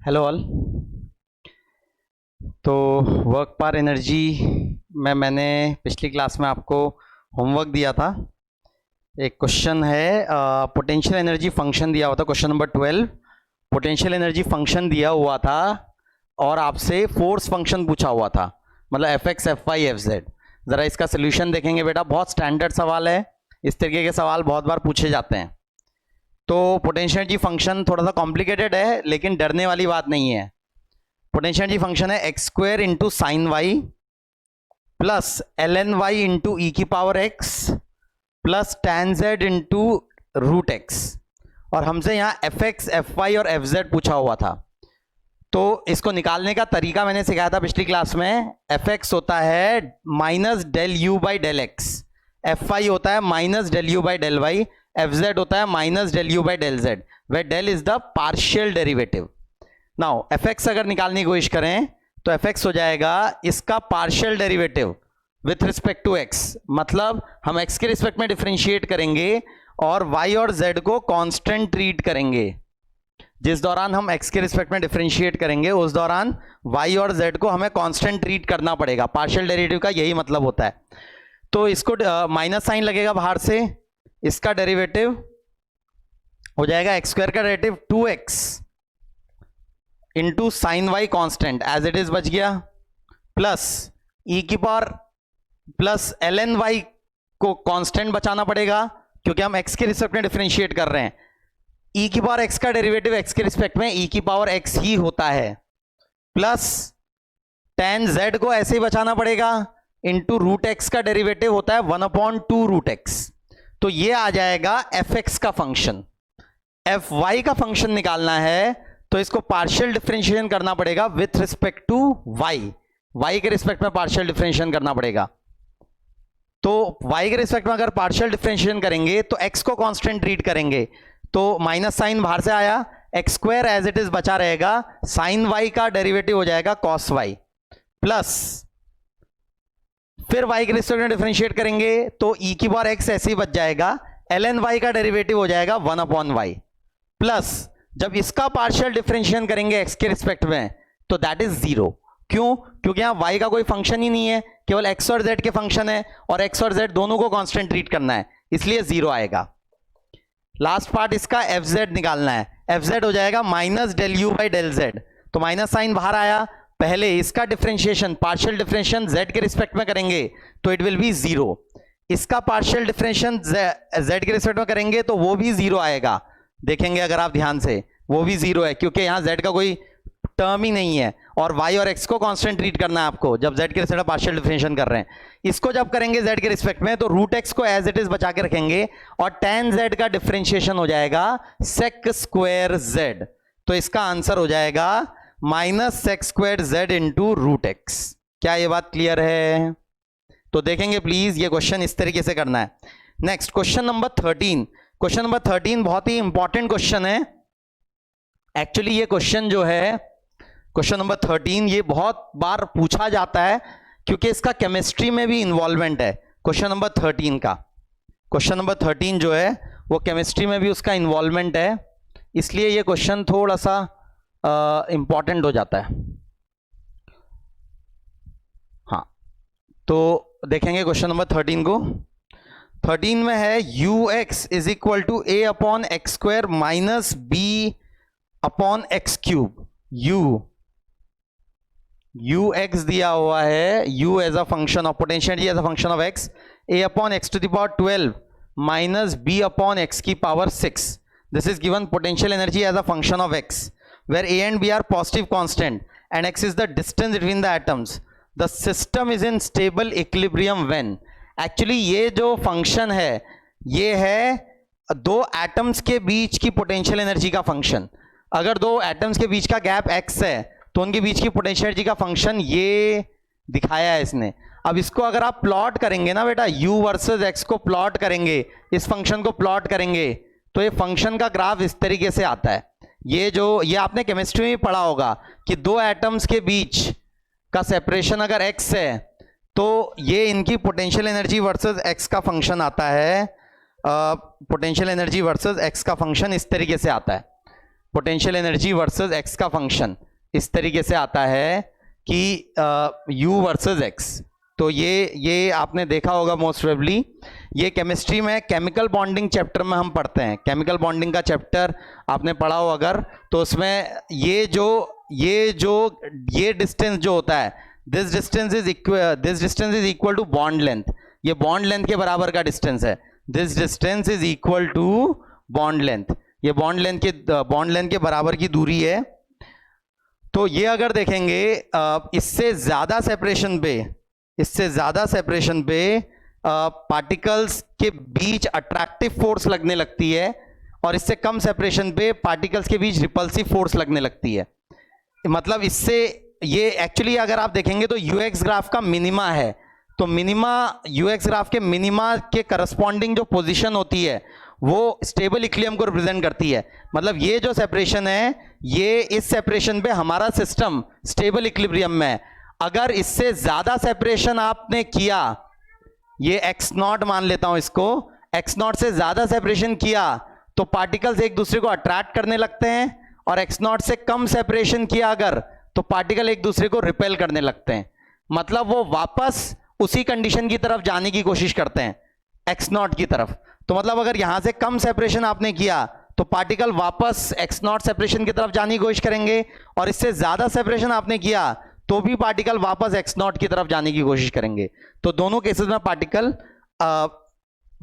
Hello all. तो work पर energy में मैंने पिछली क्लास में आपको होमवर्क दिया था। एक क्वेश्चन है, पोटेंशियल एनर्जी फंक्शन दिया हुआ था, question number 12। Potential energy function दिया हुआ था और आपसे फोर्स फंक्शन पूछा हुआ था, मतलब F X F Y F Z. ज़रा इसका सोल्यूशन देखेंगे बेटा, बहुत स्टैंडर्ड सवाल है, इस तरीके के सवाल बहुत बार पूछे जाते हैं। तो पोटेंशियल एनर्जी फंक्शन थोड़ा सा कॉम्प्लिकेटेड है, लेकिन डरने वाली बात नहीं है। पोटेंशियल एनर्जी फंक्शन है X square into sine Y plus L N Y into E की power X plus tan Z into root X, और हमसे यहाँ एफ एक्स एफ वाई और एफ जेड पूछा हुआ था। तो इसको निकालने का तरीका मैंने सिखाया था पिछली क्लास में। एफ एक्स होता है minus del U by del X, F Y होता है minus del U by del Y, F Z होता है minus del U by del Z, where del is the partial derivative. Now F X अगर निकालने की कोशिश करें तो एफ एक्स हो जाएगा इसका partial derivative with respect to X, मतलब हम एक्स के रिस्पेक्ट में डिफरेंशिएट करेंगे और वाई और जेड को कांस्टेंट ट्रीट करेंगे। जिस दौरान हम एक्स के रिस्पेक्ट में डिफरेंशिएट करेंगे उस दौरान वाई और जेड को हमें कांस्टेंट ट्रीट करना पड़ेगा। पार्शियल डेरिवेटिव का यही मतलब होता है। तो इसको माइनस साइन लगेगा बाहर से, इसका डेरिवेटिव हो जाएगा एक्स स्क्वायर का derivative 2x into sine Y constant as it is बच गया, प्लस ई की power plus L N Y को कांस्टेंट बचाना पड़ेगा क्योंकि हम एक्स के रिस्पेक्ट में डिफरेंशिएट कर रहे हैं। ई की पावर एक्स का डेरिवेटिव एक्स के रिस्पेक्ट में ई की पावर एक्स ही होता है, प्लस टेन जेड को ऐसे ही बचाना पड़ेगा इंटू रूट एक्स का डेरिवेटिव होता है 1/2 रूट एक्स। तो ये आ जाएगा एफ एक्स का फंक्शन। एफ वाई का फंक्शन निकालना है तो इसको पार्शियल डिफरेंशिएशन करना पड़ेगा with respect to Y, Y के रिस्पेक्ट में पार्शियल डिफरेंशिएशन करना पड़ेगा। तो वाई के रिस्पेक्ट में अगर पार्शियल डिफरेंशिएशन करेंगे तो एक्स को कांस्टेंट ट्रीट करेंगे, तो माइनस साइन बाहर से आया, X square as it is बचा रहेगा, साइन वाई का डेरिवेटिव हो जाएगा कॉस वाई, प्लस फिर y के रिस्पेक्ट में डिफरेंशिएट करेंगे तो e की पावर x ऐसे ही बच जाएगा, एल एन वाई का डेरिवेटिव हो जाएगा 1/y, प्लस जब इसका पार्शियल डिफरेंशिएशन करेंगे x के रिस्पेक्ट में तो दैट इज जीरो। क्यों? क्योंकि यहां y का कोई फंक्शन ही नहीं है, केवल x और z के फंक्शन है और x और z दोनों को कांस्टेंट ट्रीट करना है, इसलिए जीरो आएगा। लास्ट पार्ट इसका एफ जेड निकालना है, एफ जेड हो जाएगा minus del U by del Z, तो माइनस साइन बाहर आया, पहले इसका डिफरेंशिएशन पार्शियल डिफरेंशिएशन z के रिस्पेक्ट में करेंगे तो इट विल बी जीरो, इसका पार्शियल डिफरेंशिएशन z के रिस्पेक्ट में करेंगे तो वो भी जीरो आएगा। देखेंगे अगर आप ध्यान से वो भी जीरो है क्योंकि यहां z का कोई टर्म ही नहीं है और y और x को कांस्टेंट ट्रीट करना है आपको जब z के रिस्पेक्ट में पार्शियल डिफरेंशिएशन कर रहे हैं। इसको जब करेंगे z के रिस्पेक्ट में तो रूट x को एज इट इज बचा के रखेंगे और tan z का डिफरेंशिएशन हो जाएगा sec स्क्वायर z, तो इसका आंसर हो जाएगा minus X square Z into root X. क्या ये बात क्लियर है? तो देखेंगे प्लीज, ये क्वेश्चन इस तरीके से करना है। Next question number 13। Question number 13 बहुत ही इंपॉर्टेंट क्वेश्चन है। एक्चुअली ये क्वेश्चन जो है क्वेश्चन नंबर 13 ये बहुत बार पूछा जाता है क्योंकि इसका केमिस्ट्री में भी इन्वॉल्वमेंट है। क्वेश्चन नंबर 13 का, क्वेश्चन नंबर 13 जो है वो केमिस्ट्री में भी उसका इन्वॉल्वमेंट है, इसलिए ये क्वेश्चन थोड़ा सा इंपॉर्टेंट हो जाता है। हाँ, तो देखेंगे क्वेश्चन नंबर 13 को। 13 में है U x is equal to a upon x square minus b upon x cube. U x दिया हुआ है, U as a function of potential energy as a function of x, a upon x to the power 12 minus b upon x की power 6। This is given potential energy as a function of x where a and b are positive constant and x is the distance between the atoms. The system is in stable equilibrium when. Actually ये जो function है ये है दो atoms के बीच की potential energy का function. अगर दो एटम्स के बीच का गैप x है तो उनके बीच की पोटेंशियल एनर्जी का फंक्शन ये दिखाया है इसने। अब इसको अगर आप प्लॉट करेंगे ना बेटा, u वर्सेस x को प्लॉट करेंगे, इस फंक्शन को प्लॉट करेंगे तो ये फंक्शन का ग्राफ इस तरीके से आता है। ये आपने केमिस्ट्री में पढ़ा होगा कि दो एटम्स के बीच का सेपरेशन अगर x है तो ये इनकी पोटेंशियल एनर्जी वर्सेस x का फंक्शन आता है। पोटेंशियल एनर्जी वर्सेस x का फंक्शन इस तरीके से आता है। पोटेंशियल एनर्जी वर्सेस एक्स का फंक्शन इस तरीके से आता है कि यू वर्सेस एक्स। तो ये आपने देखा होगा मोस्ट प्रोबेबली, ये केमिस्ट्री में केमिकल बॉन्डिंग चैप्टर में हम पढ़ते हैं। केमिकल बॉन्डिंग का चैप्टर आपने पढ़ा हो अगर, तो उसमें ये डिस्टेंस जो होता है, this distance is equal to bond length. ये बॉन्ड लेंथ के बराबर का डिस्टेंस है। This distance is equal to bond length. ये बॉन्ड लेंथ के बराबर की दूरी है। तो ये अगर देखेंगे इससे ज्यादा सेपरेशन पे पार्टिकल्स के बीच अट्रैक्टिव फोर्स लगने लगती है, और इससे कम सेपरेशन पे पार्टिकल्स के बीच रिपल्सिव फोर्स लगने लगती है। मतलब इससे ये एक्चुअली अगर आप देखेंगे तो यूएक्स ग्राफ का मिनिमा है, तो यूएक्स ग्राफ के मिनिमा के करस्पॉन्डिंग जो पोजीशन होती है वो स्टेबल इक्विलिब्रियम को रिप्रेजेंट करती है। मतलब ये जो सेपरेशन है, ये इस सेपरेशन पे हमारा सिस्टम स्टेबल इक्विलिब्रियम में है। अगर इससे ज्यादा सेपरेशन आपने किया, ये x0 मान लेता हूं इसको, x0 से ज्यादा सेपरेशन किया तो पार्टिकल्स एक दूसरे को अट्रैक्ट करने लगते हैं, और x0 से कम सेपरेशन किया अगर, तो पार्टिकल एक दूसरे को रिपेल करने लगते हैं। मतलब वो वापस उसी कंडीशन की तरफ जाने की कोशिश करते हैं, x0 की तरफ। तो मतलब अगर यहां से कम सेपरेशन आपने किया तो पार्टिकल वापस x0 सेपरेशन की तरफ जाने की कोशिश करेंगे, और इससे ज्यादा सेपरेशन आपने किया तो भी पार्टिकल वापस x0 की तरफ जाने की कोशिश करेंगे। तो दोनों केसेस में पार्टिकल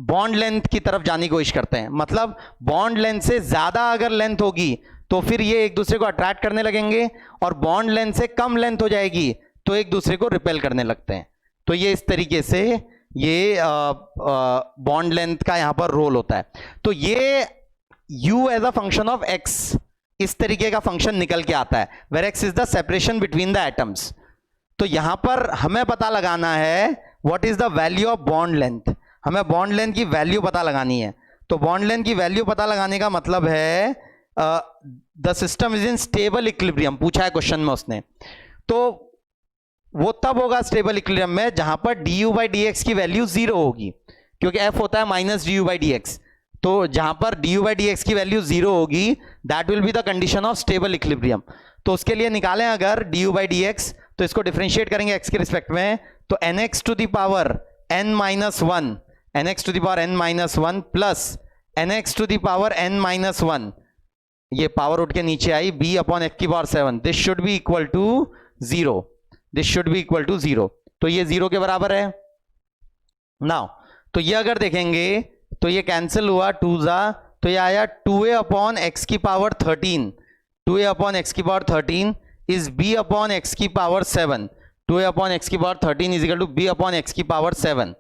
बॉन्ड लेंथ की तरफ जाने की कोशिश करते हैं। मतलब बॉन्ड लेंथ से ज्यादा अगर लेंथ होगी तो फिर ये एक दूसरे को अट्रैक्ट करने लगेंगे, और बॉन्ड लेंथ से कम लेंथ हो जाएगी तो एक दूसरे को रिपेल करने लगते हैं। तो ये इस तरीके से ये बॉन्ड लेंथ का यहां पर रोल होता है। तो ये u as a function of x इस तरीके का फंक्शन निकल के आता है, where x is the separation between the atoms. तो यहां पर हमें पता लगाना है what is the value of bond length. हमें बॉन्ड लेंथ की वैल्यू पता लगानी है। तो बॉन्ड लेंथ की वैल्यू पता लगाने का मतलब है the system is in stable equilibrium, पूछा है क्वेश्चन में उसने। तो वो तब होगा स्टेबल इक्विलिब्रियम में जहां पर du/dx की वैल्यू 0 होगी, क्योंकि f होता है माइनस du/dx। तो जहां पर du/dx की वैल्यू 0 होगी, that will be the condition of stable equilibrium. तो उसके लिए निकालें अगर du/dx, तो इसको डिफरेंशिएट करेंगे x के रिस्पेक्ट में, तो nx to the power n-1, nx to the power n-1 plus nx to the power n-1, ये पावर उठ के नीचे आई b/f⁴, this should be equal to 0, this should be equal to 0। तो ये 0 के बराबर है। नाउ तो ये अगर देखेंगे तो ये कैंसिल हुआ 2 जा, तो ये आया 2a/x⁴13, 2a/x⁴13 is b/x⁴7, 2a/x⁴13 is equal to b/x⁴7।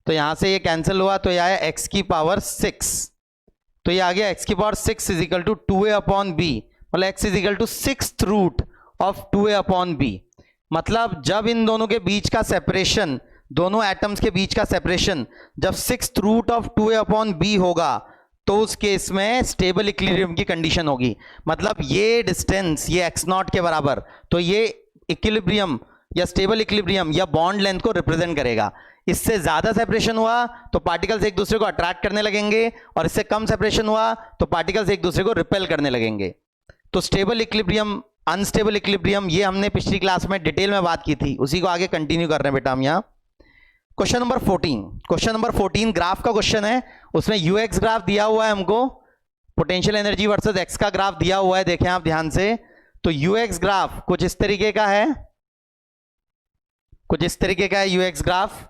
तो यहां से ये कैंसिल हुआ, तो ये आया x⁴6, तो ये आ गया x⁴6 is equal to 2a/b, मतलब x is equal to 6th root of 2a/b। मतलब जब इन दोनों के बीच का सेपरेशन, दोनों एटम्स के बीच का सेपरेशन जब 6th रूट ऑफ 2a/b होगा, तो उस केस में स्टेबल इक्विलिब्रियम की कंडीशन होगी। मतलब ये डिस्टेंस, ये x0 के बराबर, तो ये इक्विलिब्रियम या स्टेबल इक्विलिब्रियम या बॉन्ड लेंथ को रिप्रेजेंट करेगा। इससे ज्यादा सेपरेशन हुआ तो पार्टिकल्स एक दूसरे को अट्रैक्ट करने लगेंगे, और इससे कम सेपरेशन हुआ तो पार्टिकल्स एक दूसरे को रिपेल करने लगेंगे। तो स्टेबल इक्विलिब्रियम, अनस्टेबल इक्विलिब्रियम, ये हमने पिछली क्लास में डिटेल में बात की थी, उसी को आगे कंटिन्यू कर रहे हैं बेटा हम यहाँ। क्वेश्चन नंबर 14 ग्राफ का क्वेश्चन है। उसमें यूएक्स ग्राफ दिया हुआ है हमको, पोटेंशियल एनर्जी वर्सेस एक्स का ग्राफ दिया हुआ है, देखें आप ध्यान से। तो यूएक्स ग्राफ कुछ इस तरीके का है, कुछ इस तरीके का है यूएक्स ग्राफ।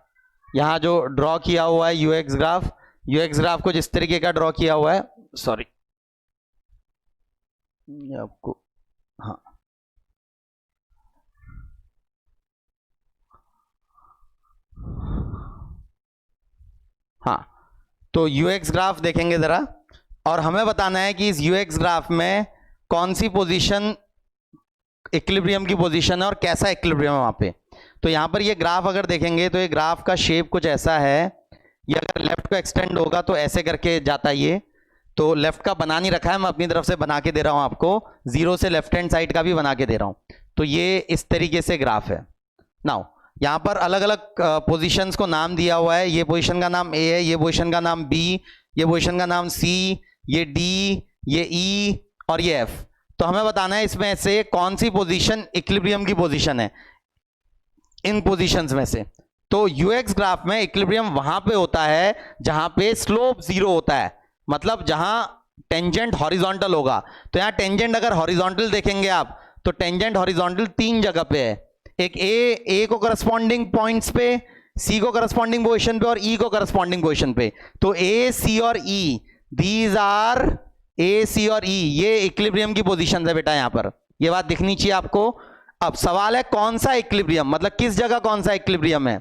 यहां जो ड्रॉ किया हुआ है यूएक्स ग्राफ कुछ इस तरीके का ड्रॉ किया हुआ है। सॉरी आपको, हाँ हाँ, तो यूएक्स ग्राफ देखेंगे जरा, और हमें बताना है कि इस यूएक्स ग्राफ में कौन सी पोजीशन इक्विलिब्रियम की पोजीशन है और कैसा इक्विलिब्रियम है वहां पे। तो यहां पर ये ग्राफ अगर देखेंगे तो ये ग्राफ का शेप कुछ ऐसा है। ये अगर लेफ्ट को एक्सटेंड होगा तो ऐसे करके जाता है ये, तो लेफ्ट का बना नहीं रखा है, मैं अपनी तरफ से बना के दे रहा हूं आपको, 0 से लेफ्ट हैंड साइड का भी बना के दे रहा हूं। तो ये इस तरीके से ग्राफ है। नाउ यहां पर अलग अलग पोजीशंस को नाम दिया हुआ है। ये पोजीशन का नाम ए है, ये पोजीशन का नाम बी, ये पोजीशन का नाम सी, ये डी, ये ई और ये F। तो हमें बताना है इसमें से कौन सी पोजीशन इक्विलिब्रियम की पोजीशन है इन पोजीशंस में से। तो यूएक्स ग्राफ में इक्विलिब्रियम वहां पे होता है जहां पे स्लोप जीरो होता है, मतलब जहां टेंजेंट हॉरिजॉन्टल होगा। तो यहां टेंजेंट अगर हॉरिजॉन्टल देखेंगे आप तो टेंजेंट हॉरिजॉन्टल 3 जगह पे है, एक ए को करस्पॉन्डिंग पॉइंट्स पे, सी को करस्पॉन्डिंग पोजीशन पे और ई को करस्पॉन्डिंग पोजीशन पे। तो ए सी और ई, दीज आर ए सी और ई, ये इक्विलिब्रियम की पोजीशन है बेटा। यहां पर ये बात दिखनी चाहिए आपको। अब सवाल है कौन सा इक्विलिब्रियम, मतलब किस जगह कौन सा इक्विलिब्रियम है।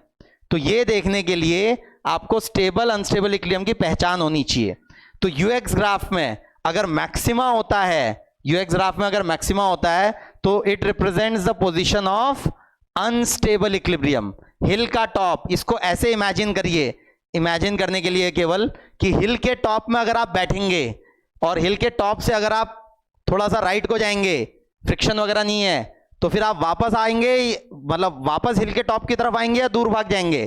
तो ये देखने के लिए आपको स्टेबल अनस्टेबल इक्विलिब्रियम की पहचान होनी चाहिए। तो यूएक्स ग्राफ में अगर मैक्सिमा होता है, यूएक्स ग्राफ में अगर मैक्सिमा होता है तो it represents the position of unstable equilibrium. Hill का टॉप, इसको ऐसे इमेजिन करिए, इमेजिन करने के लिए केवल कि हिल के टॉप में अगर आप बैठेंगे और हिल के टॉप से अगर आप थोड़ा सा राइट को जाएंगे, फ्रिक्शन वगैरह नहीं है, तो फिर आप वापस आएंगे, मतलब वापस हिल के टॉप की तरफ आएंगे या दूर भाग जाएंगे?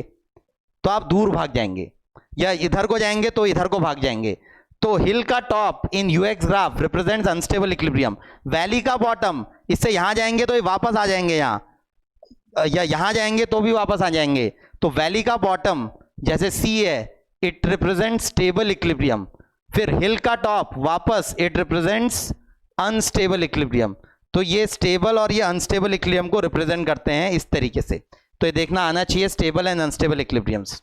तो आप दूर भाग जाएंगे, या इधर को जाएंगे तो इधर को भाग जाएंगे। तो हिल का top in U x graph represents unstable equilibrium. Valley का बॉटम, इससे यहां जाएंगे तो ये वापस आ जाएंगे यहां, या यहां जाएंगे तो भी वापस आ जाएंगे। तो वैली का बॉटम जैसे सी है, इट रिप्रेजेंट्स स्टेबल इक्विलिब्रियम। फिर हिल का टॉप वापस, इट रिप्रेजेंट्स अनस्टेबल इक्विलिब्रियम। तो ये स्टेबल और ये अनस्टेबल इक्विलिब्रियम को रिप्रेजेंट करते हैं इस तरीके से। तो ये देखना आना चाहिए स्टेबल एंड अनस्टेबल इक्विलिब्रियम्स।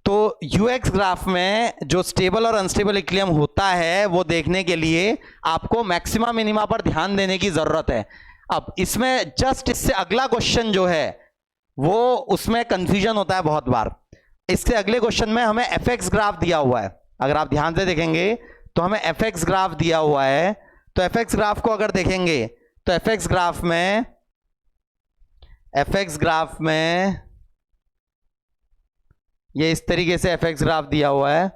तो यूएक्स ग्राफ में जो स्टेबल और अनस्टेबल इक्विलिब्रियम होता है वो देखने के लिए आपको मैक्सिमा मिनिमा पर ध्यान देने की जरूरत है। अब इसमें जस्ट इससे अगला क्वेश्चन जो है वो, उसमें कंफ्यूजन होता है बहुत बार। इससे अगले क्वेश्चन में हमें एफएक्स ग्राफ दिया हुआ है, अगर आप ध्यान से देखेंगे तो हमें एफएक्स ग्राफ दिया हुआ है। तो एफएक्स ग्राफ को अगर देखेंगे तो एफएक्स ग्राफ में ये इस तरीके से एफएक्स ग्राफ दिया हुआ है,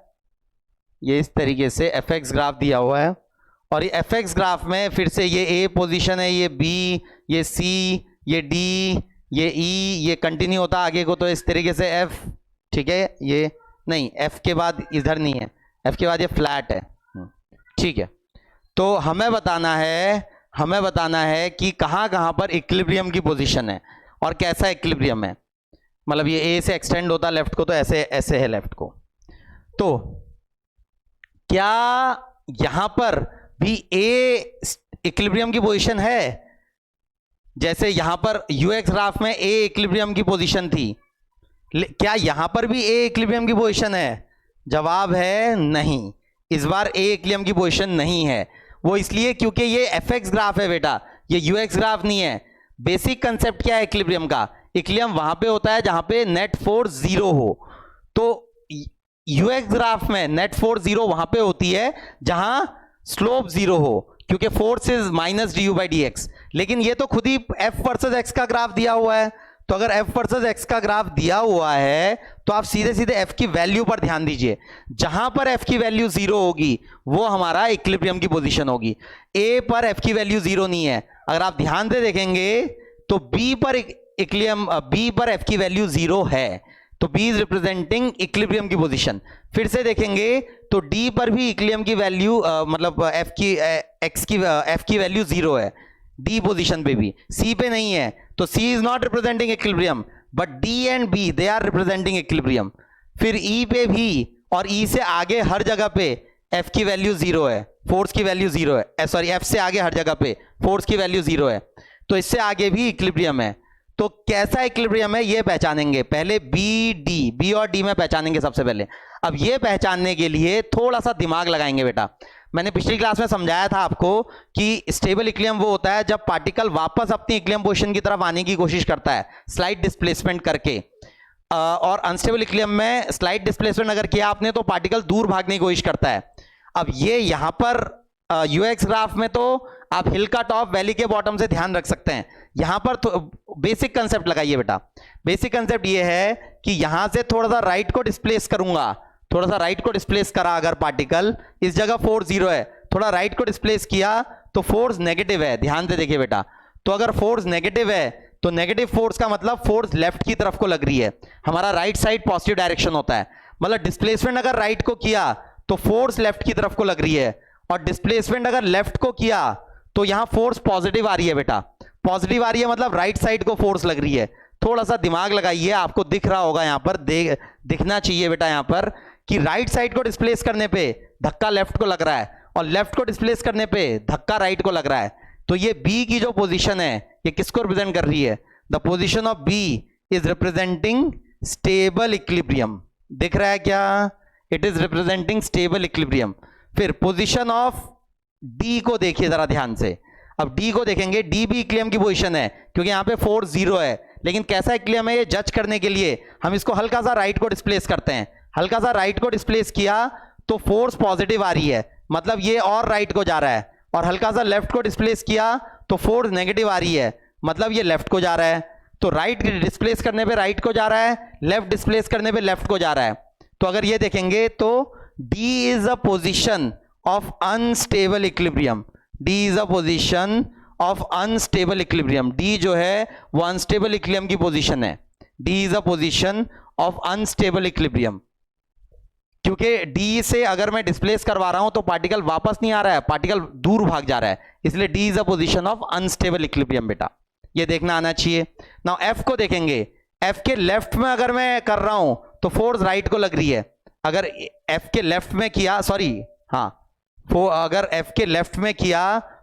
ये इस तरीके से एफएक्स ग्राफ दिया हुआ है। और ये एफएक्स ग्राफ में फिर से ये ए पोजीशन है, ये बी, ये सी, ये डी, ये ई, ये कंटिन्यू होता आगे को। तो इस तरीके से एफ, ठीक है, ये नहीं, एफ के बाद इधर नहीं है, एफ के बाद ये फ्लैट है, ठीक है। तो हमें बताना है कि कहां कहां पर इक्विलिब्रियम की पोजीशन है और कैसा इक्विलिब्रियम है। मतलब ये ए से एक्सटेंड होता लेफ्ट को, तो ऐसे ऐसे है लेफ्ट को। तो क्या यहां पर भी ए इक्विलिब्रियम की पोजीशन है? जैसे यहां पर यूएक्स ग्राफ में ए इक्विलिब्रियम की पोजीशन थी, क्या यहां पर भी ए इक्विलिब्रियम की पोजीशन है? जवाब है नहीं, इस बार ए इक्विलिब्रियम की पोजीशन नहीं है। वो इसलिए क्योंकि ये एफएक्स ग्राफ है बेटा, ये यूएक्स ग्राफ नहीं है। बेसिक कंसेप्ट क्या है इक्विलिब्रियम का? इक्विलिब्रियम वहां पे होता है जहां पे नेट फोर्स जीरो हो। तो यूएक्स ग्राफ में नेट फोर्स जीरो वहां पे होती है जहां स्लोप जीरो हो, क्योंकि force is minus D you by D x. लेकिन ये तो खुद ही एफ वर्सेस एक्स का ग्राफ दिया हुआ है। तो अगर एफ वर्सेस एक्स का ग्राफ दिया हुआ है तो आप सीधे सीधे एफ की वैल्यू पर ध्यान दीजिए। जहां पर एफ की वैल्यू जीरो होगी वो हमारा इक्विलिब्रियम की पोजीशन होगी। ए पर एफ की वैल्यू जीरो नहीं है। अगर आप ध्यान से देखेंगे तो बी पर इक्विलिब्रियम, बी पर एफ की वैल्यू जीरो है, तो बी इज रिप्रेजेंटिंग इक्विलिब्रियम की पोजीशन। फिर से देखेंगे तो डी पर भी इक्विलिब्रियम की वैल्यू, मतलब एफ की वैल्यू जीरो है, डी पोजीशन पे भी। सी पे नहीं है, तो C is not representing equilibrium, but D and B they are representing equilibrium. फिर ई पे भी और ई से आगे हर जगह पे एफ की वैल्यू जीरो है, फोर्स की वैल्यू जीरो है, सॉरी एफ से आगे हर जगह पे फोर्स की वैल्यू जीरो है, तो इससे आगे भी इक्विलिब्रियम है। तो कैसा इक्विलिब्रियम है ये पहचानेंगे पहले, बी और डी में पहचानेंगे सबसे पहले। अब ये पहचानने के लिए थोड़ा सा दिमाग लगाएंगे बेटा। मैंने पिछली क्लास में समझाया था आपको कि स्टेबल इक्विलिब्रियम वो होता है जब पार्टिकल वापस अपनी इक्विलिब्रियम पोजीशन की तरफ आने की कोशिश करता है स्लाइड डिस्प्लेसमेंट करके। और अनस्टेबल इक्विलिब्रियम में स्लाइड डिस्प्लेसमेंट अगर किया आपने तो पार्टिकल दूर भागने की कोशिश करता है। अब ये यहां पर यूएक्स ग्राफ में तो आप हिल का टॉप वैली के बॉटम से ध्यान रख सकते हैं। यहां पर तो बेसिक कंसेप्ट लगाइए बेटा। बेसिक कंसेप्ट ये है कि यहां से थोड़ा सा राइट को डिस्प्लेस करूंगा, थोड़ा सा राइट को डिस्प्लेस करा अगर पार्टिकल, इस जगह फोर्स जीरो है, थोड़ा राइट को डिस्प्लेस किया तो फोर्स नेगेटिव है। ध्यान से देखिए बेटा, तो अगर फोर्स नेगेटिव है तो नेगेटिव फोर्स का मतलब फोर्स लेफ्ट की तरफ को लग रही है। हमारा राइट साइड पॉजिटिव डायरेक्शन होता है, मतलब डिस्प्लेसमेंट अगर राइट को किया तो फोर्स लेफ्ट की तरफ को लग रही है, और डिस्प्लेसमेंट अगर लेफ्ट को किया तो यहां फोर्स पॉजिटिव आ रही है बेटा, पॉजिटिव आ रही है मतलब राइट साइड को फोर्स लग रही है। थोड़ा सा दिमाग लगाइए, आपको दिख रहा होगा यहां पर, दिखना चाहिए बेटा यहां पर कि राइट साइड को डिस्प्लेस करने पे धक्का लेफ्ट को लग रहा है और लेफ्ट को डिस्प्लेस करने पे धक्का राइट को लग रहा है। तो ये बी की जो पोजीशन है ये किसको रिप्रेजेंट कर रही है? The position of B is representing stable equilibrium. दिख रहा है क्या? It is representing stable equilibrium. फिर पोजीशन ऑफ डी को देखिए जरा ध्यान से। अब डी को देखेंगे, डी भी इक्विलिब्रियम की पोजीशन है क्योंकि यहां पे फोर्स जीरो है, लेकिन कैसा इक्विलिब्रियम है ये जज करने के लिए हम इसको हल्का सा राइट को डिस्प्लेस करते हैं। हल्का सा राइट को डिस्प्लेस किया तो फोर्स पॉजिटिव आ रही है, मतलब ये और राइट को जा रहा है, और हल्का सा लेफ्ट को डिस्प्लेस किया तो फोर्स नेगेटिव आ रही है, मतलब ये लेफ्ट को जा रहा है। तो राइट डिस्प्लेस करने पे राइट को जा रहा है, लेफ्ट डिस्प्लेस करने पे लेफ्ट को जा रहा है। तो अगर ये देखेंगे तो D is a position of unstable equilibrium. D is a position of unstable equilibrium. D जो है वो अनस्टेबल इक्विलिब्रियम की पोजीशन है। D is a position of unstable equilibrium, क्योंकि D से अगर मैं डिस्प्लेस करवा रहा हूं तो पार्टिकल वापस नहीं आ रहा है, पार्टिकल दूर भाग जा रहा है, इसलिए D is a position of unstable equilibrium बेटा, ये देखना आना चाहिए। नाउ F को देखेंगे, F के लेफ्ट में अगर मैं कर रहा हूं तो फोर्स राइट को लग रही है। अगर F के लेफ्ट में किया, सॉरी हाँ, अगर F के लेफ्ट में किया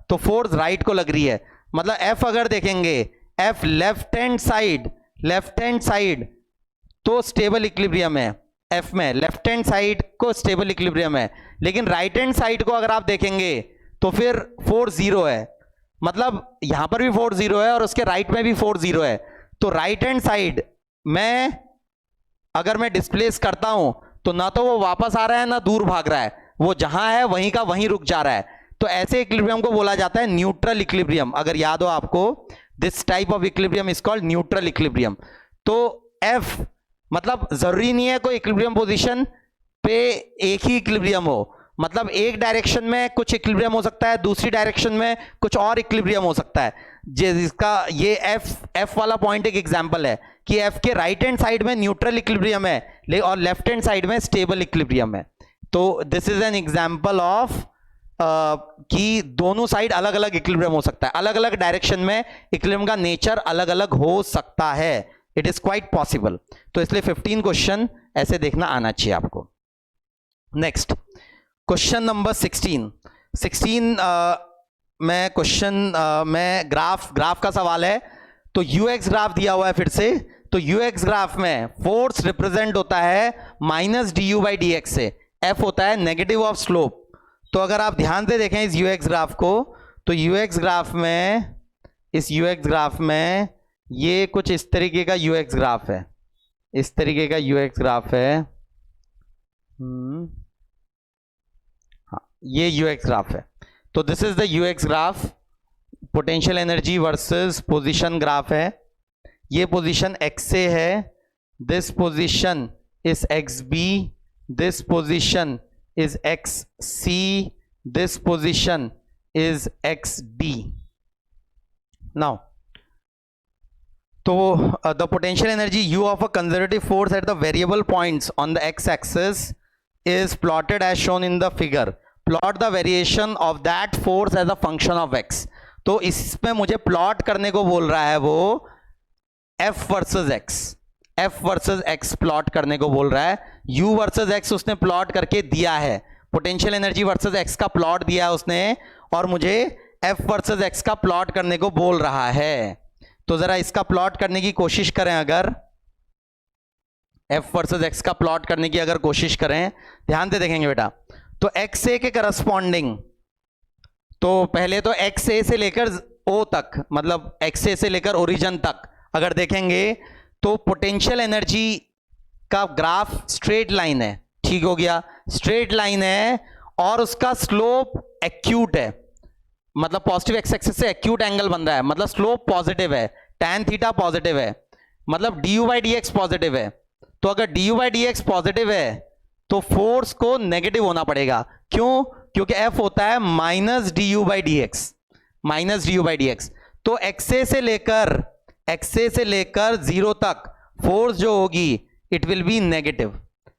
तो फोर्स राइट को लग रही है, मतलब F अगर देखेंगे, F लेफ्ट हैंड साइड तो स्टेबल इक्विलिब्रियम है। F में लेफ्ट हैंड साइड को स्टेबल इक्विलिब्रियम है, लेकिन राइट हैंड साइड को अगर आप देखेंगे तो फिर फोर्स जीरो है, मतलब यहां पर भी फोर्स जीरो है और उसके राइट में भी फोर्स जीरो है। तो राइट हैंड साइड में अगर मैं डिस्प्लेस करता हूं तो ना तो वो वापस आ रहा है ना दूर भाग रहा है, वो जहां है वहीं का वहीं रुक जा रहा है। तो ऐसे इक्विलिब्रियम को बोला जाता है न्यूट्रल इक्विलिब्रियम। अगर याद हो आपको, this type of equilibrium is called neutral equilibrium. तो F मतलब जरूरी नहीं है कोई इक्विलिब्रियम पोजीशन पे एक ही इक्विलिब्रियम हो, मतलब एक डायरेक्शन में कुछ इक्विलिब्रियम हो सकता है, दूसरी डायरेक्शन में कुछ और इक्विलिब्रियम हो सकता है। जिसका ये F वाला पॉइंट एक एग्जांपल है कि F के राइट हैंड साइड में न्यूट्रल इक्विलिब्रियम है और लेफ्ट हैंड साइड में स्टेबल इक्विलिब्रियम है। तो this is an example of कि दोनों साइड अलग अलग इक्विलिब्रियम हो सकता है, अलग अलग डायरेक्शन में इक्विलिब्रियम का नेचर अलग अलग हो सकता है। It is quite possible. तो इसलिए 15 क्वेश्चन ऐसे देखना आना चाहिए आपको। नेक्स्ट क्वेश्चन नंबर 16 में क्वेश्चन में ग्राफ का सवाल है। तो यूएक्स ग्राफ दिया हुआ है फिर से। तो यूएक्स ग्राफ में फोर्स रिप्रेजेंट होता है minus D you by D x से, एफ होता है नेगेटिव ऑफ स्लोप। तो अगर आप ध्यान से देखें इस यूएक्स ग्राफ को, तो यूएक्स ग्राफ में, इस यूएक्स ग्राफ में ये कुछ इस तरीके का यूएक्स ग्राफ है, इस तरीके का यूएक्स ग्राफ है। हाँ, ये यूएक्स ग्राफ है। तो this is the UX graph, potential energy versus position graph है। ये पोजीशन एक्स से है, this position is X B, this position is xc, this position is xd. Now, so the potential energy U of a conservative force at the variable points on the x-axis is plotted as shown in the figure. Plot the variation of that force as a function of x. तो इसमें मुझे plot करने को बोल रहा है वो f versus x, f versus x plot करने को बोल रहा है। u वर्सेस x उसने प्लॉट करके दिया है, पोटेंशियल एनर्जी वर्सेस x का प्लॉट दिया है उसने, और मुझे f वर्सेस x का प्लॉट करने को बोल रहा है। तो जरा इसका प्लॉट करने की कोशिश करें, अगर f वर्सेस x का प्लॉट करने की अगर कोशिश करें, ध्यान से देखेंगे बेटा। तो xa के करस्पॉन्डिंग, तो पहले तो xa से लेकर o तक, मतलब xa से लेकर ओरिजिन तक अगर देखेंगे तो पोटेंशियल एनर्जी का ग्राफ स्ट्रेट लाइन है, ठीक हो गया, स्ट्रेट लाइन है और उसका स्लोप एक्यूट है, मतलब पॉजिटिव एक्स एक्सिस से एक्यूट एंगल बन रहा है, मतलब स्लोप पॉजिटिव है, tan थीटा पॉजिटिव है, मतलब du by D x positive है। तो अगर du by D x positive है तो फोर्स को नेगेटिव होना पड़ेगा। क्यों? क्योंकि F होता है minus D you by D x, minus D you by D x. तो XA से लेकर 0 तक फोर्स जो होगी it will B negative,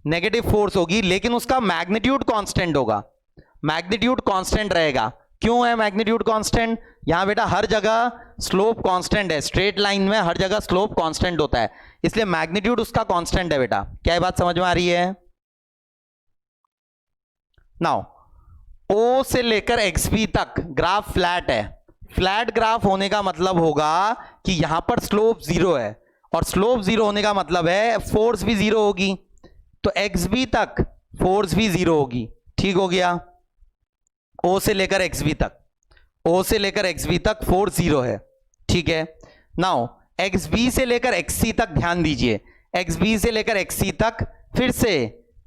negative force होगी, लेकिन उसका मैग्नीट्यूड कांस्टेंट होगा, मैग्नीट्यूड कांस्टेंट रहेगा। क्यों है मैग्नीट्यूड कांस्टेंट? यहां बेटा हर जगह स्लोप कांस्टेंट है, स्ट्रेट लाइन में हर जगह स्लोप कांस्टेंट होता है, इसलिए मैग्नीट्यूड उसका कांस्टेंट है बेटा। क्या ये बात समझ में आ रही है? नाउ ओ से लेकर एक्सबी तक ग्राफ फ्लैट है। फ्लैट ग्राफ होने का मतलब होगा कि यहां पर स्लोप जीरो है, और स्लोप जीरो होने का मतलब है फोर्स भी जीरो होगी, तो एक्सबी तक फोर्स भी जीरो होगी। ठीक हो गया? ओ से लेकर एक्सबी तक, ओ से लेकर एक्सबी तक फोर्स जीरो है। ठीक है? नाउ एक्सबी से लेकर एक्ससी तक ध्यान दीजिए, एक्सबी से लेकर एक्ससी तक फिर से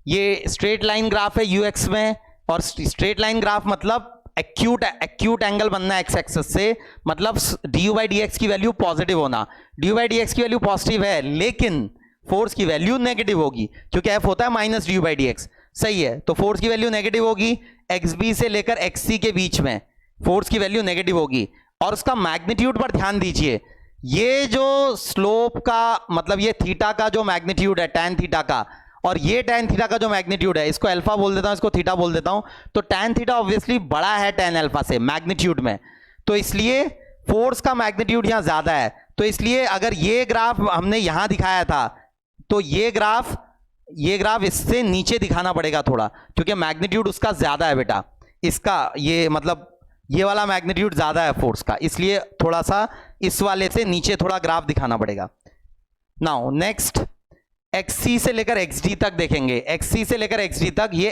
ये स्ट्रेट लाइन ग्राफ है यूएक्स में, और स्ट्रेट लाइन ग्राफ मतलब एक्यूट एंगल बनना है एक्स एक्सिस से, मतलब ड्यू बाई डी एक्स की वैल्यू पॉजिटिव होना। ड्यू बाई डी एक्स की वैल्यू पॉजिटिव है लेकिन फोर्स की वैल्यू नेगेटिव होगी, क्योंकि एफ होता है minus due by D x. सही है? तो फोर्स की वैल्यू नेगेटिव होगी, एक्सबी से लेकर एक्ससी के बीच में फोर्स की वैल्यू नेगेटिव होगी। और उसका मैग्नीट्यूड पर ध्यान दीजिए, ये जो स्लोप का मतलब ये थीटा का जो मैग्नीट्यूड है टैन थीटा का, और ये टैन थीटा का जो मैग्नीट्यूड है, इसको अल्फा बोल देता हूं, इसको थीटा बोल देता हूं, तो टैन थीटा ऑब्वियसली बड़ा है टैन अल्फा से मैग्नीट्यूड में, तो इसलिए फोर्स का मैग्नीट्यूड यहां ज्यादा है। तो इसलिए अगर ये ग्राफ हमने यहां दिखाया था, तो ये ग्राफ इससे नीचे दिखाना पड़ेगा थोड़ा, क्योंकि मैग्नीट्यूड उसका ज्यादा है बेटा, इसका ये मतलब ये वाला मैग्नीट्यूड ज्यादा है फोर्स का, इसलिए थोड़ा सा इस वाले से नीचे थोड़ा ग्राफ दिखाना पड़ेगा। नाउ नेक्स्ट एक्ससी से लेकर एक्सडी तक देखेंगे। एक्ससी से लेकर एक्सडी तक ये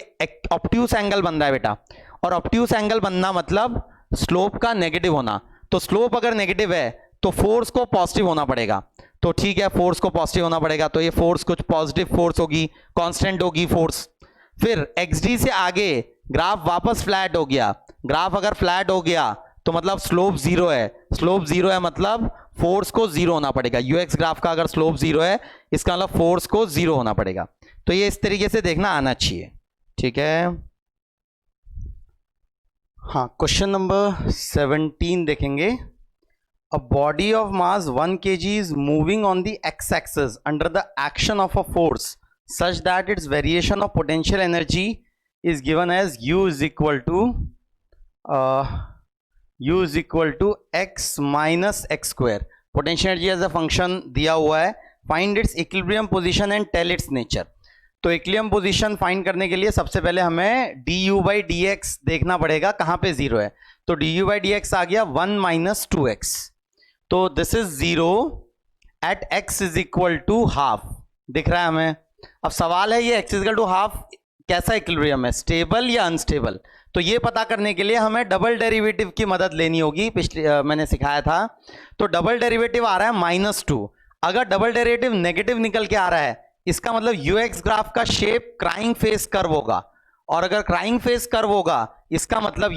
ऑब्ट्यूस एंगल बन रहा है बेटा, और ऑब्ट्यूस एंगल बनना मतलब स्लोप का नेगेटिव होना। तो स्लोप अगर नेगेटिव है तो फोर्स को पॉजिटिव होना पड़ेगा, तो ठीक है फोर्स को पॉजिटिव होना पड़ेगा, तो ये फोर्स कुछ पॉजिटिव फोर्स होगी, कांस्टेंट होगी फोर्स। फिर एक्सडी से आगे ग्राफ वापस फ्लैट हो गया। ग्राफ अगर फ्लैट हो गया तो मतलब स्लोप जीरो है, स्लोप जीरो है मतलब फोर्स को जीरो होना पड़ेगा। यूएक्स ग्राफ का अगर स्लोप जीरो है इसका मतलब फोर्स को जीरो होना पड़ेगा। तो ये इस तरीके से देखना आना चाहिए। ठीक है? हाँ, क्वेश्चन नंबर 17 देखेंगे। A body of mass 1 kg is moving on the x-axis under the action of a force such that its variation of potential energy is given as u is equal to x minus x square. Potential energy as a function दिया हुआ है। Find its equilibrium position and tell its nature. तो equilibrium position find करने के लिए सबसे पहले हमें du by dx देखना पड़ेगा कहां पे जीरो है। तो du by dx आ गया 1 minus 2x, तो this is zero at x is equal to half. दिख रहा है हमें? अब सवाल है ये x is equal to half कैसा इक्विलिब्रियम है, स्टेबल या अनस्टेबल? तो ये पता करने के लिए हमें डबल डेरिवेटिव की मदद लेनी होगी। पिछले मैंने सिखाया था। तो डबल डेरिवेटिव आ रहा है -2। अगर डबल डेरिवेटिव नेगेटिव निकल के आ रहा है इसका मतलब यूएक्स ग्राफ का शेप क्राइंग फेस कर्व होगा, और अगर क्राइंग फेस कर्व होगा इसका मतलब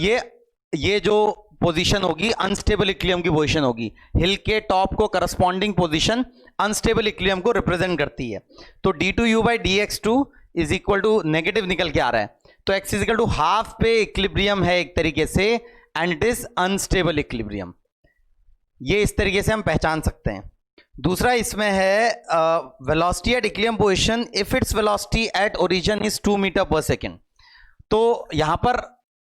ये जो पोजीशन होगी अनस्टेबल इक्विलिब्रियम की पोजीशन होगी। हिल के टॉप को करस्पॉन्डिंग पोजीशन अनस्टेबल इक्विलिब्रियम को रिप्रेजेंट करती है। तो d2u by dx2 is equal to negative निकल के आ रहा है, तो x is equal to half पे इक्विलिब्रियम है एक तरीके से, and it is unstable equilibrium. ये इस तरीके से हम पहचान सकते हैं। दूसरा इसमें है velocity at equilibrium position if its velocity at origin is 2 metre per second. तो यहां पर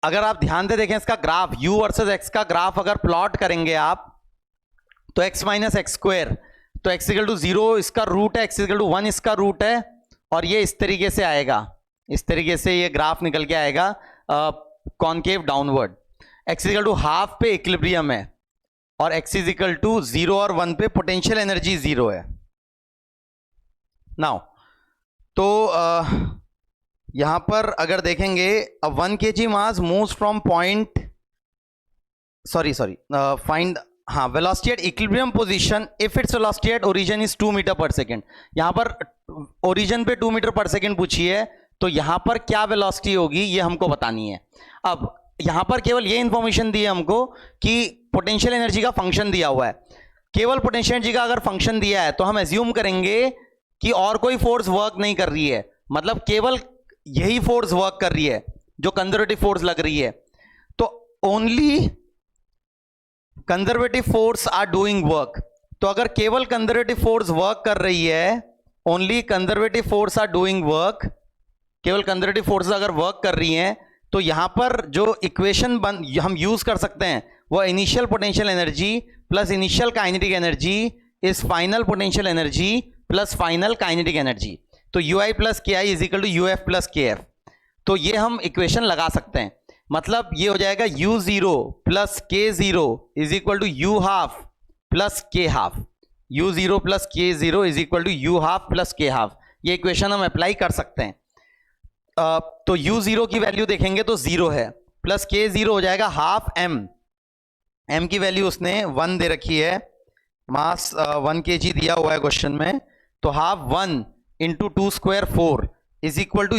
अगर आप ध्यान से देखें इसका ग्राफ u वर्सेस x का ग्राफ अगर प्लॉट करेंगे आप, तो x माइनस एक्स स्क्वायर, तो x इक्वल टू 0 इसका रूट है, x इक्वल टू 1 इसका रूट है, और ये इस तरीके से आएगा, इस तरीके से ये ग्राफ निकल के आएगा concave downward. x equal to half पे इक्विलिब्रियम है, और x इज इक्वल टू 0 और 1 पे पोटेंशियल एनर्जी 0 है। नाउ तो यहां पर अगर देखेंगे 1 kg mass moves from point find velocity at equilibrium position if its velocity at origin is 2 metre per second. यहां पर ओरिजिन पे 2 मीटर पर सेकेंड पूछी है, तो यहां पर क्या वेलोसिटी होगी ये हमको बतानी है। अब यहां पर केवल ये इंफॉर्मेशन दी है हमको कि पोटेंशियल एनर्जी का फंक्शन दिया हुआ है। केवल पोटेंशियल एनर्जी का अगर फंक्शन दिया है तो हम एज्यूम करेंगे कि और कोई फोर्स वर्क नहीं कर रही है, मतलब केवल यही फोर्स वर्क कर रही है जो कंजर्वेटिव फोर्स लग रही है। तो only conservative force are doing work. तो अगर केवल कंजर्वेटिव फोर्स वर्क कर रही है, only conservative force are doing work, केवल कंजर्वेटिव फोर्स अगर वर्क कर रही हैं, तो यहां पर जो इक्वेशन हम यूज कर सकते हैं वो initial potential energy plus initial kinetic energy is final potential energy plus final kinetic energy. तो ui plus K i is equal to U f plus K f. तो ये हम इक्वेशन लगा सकते हैं, मतलब ये हो जाएगा u0 plus k0 is equal to u half plus k half. u0 plus k0 is equal to u half plus k half. ये इक्वेशन हम अप्लाई कर सकते हैं। तो u0 की वैल्यू देखेंगे तो 0 है, प्लस k0 हो जाएगा हाफ m की वैल्यू उसने 1 दे रखी है, मास 1 kg दिया हुआ है क्वेश्चन में, तो half 1 into 2 square 4 is equal to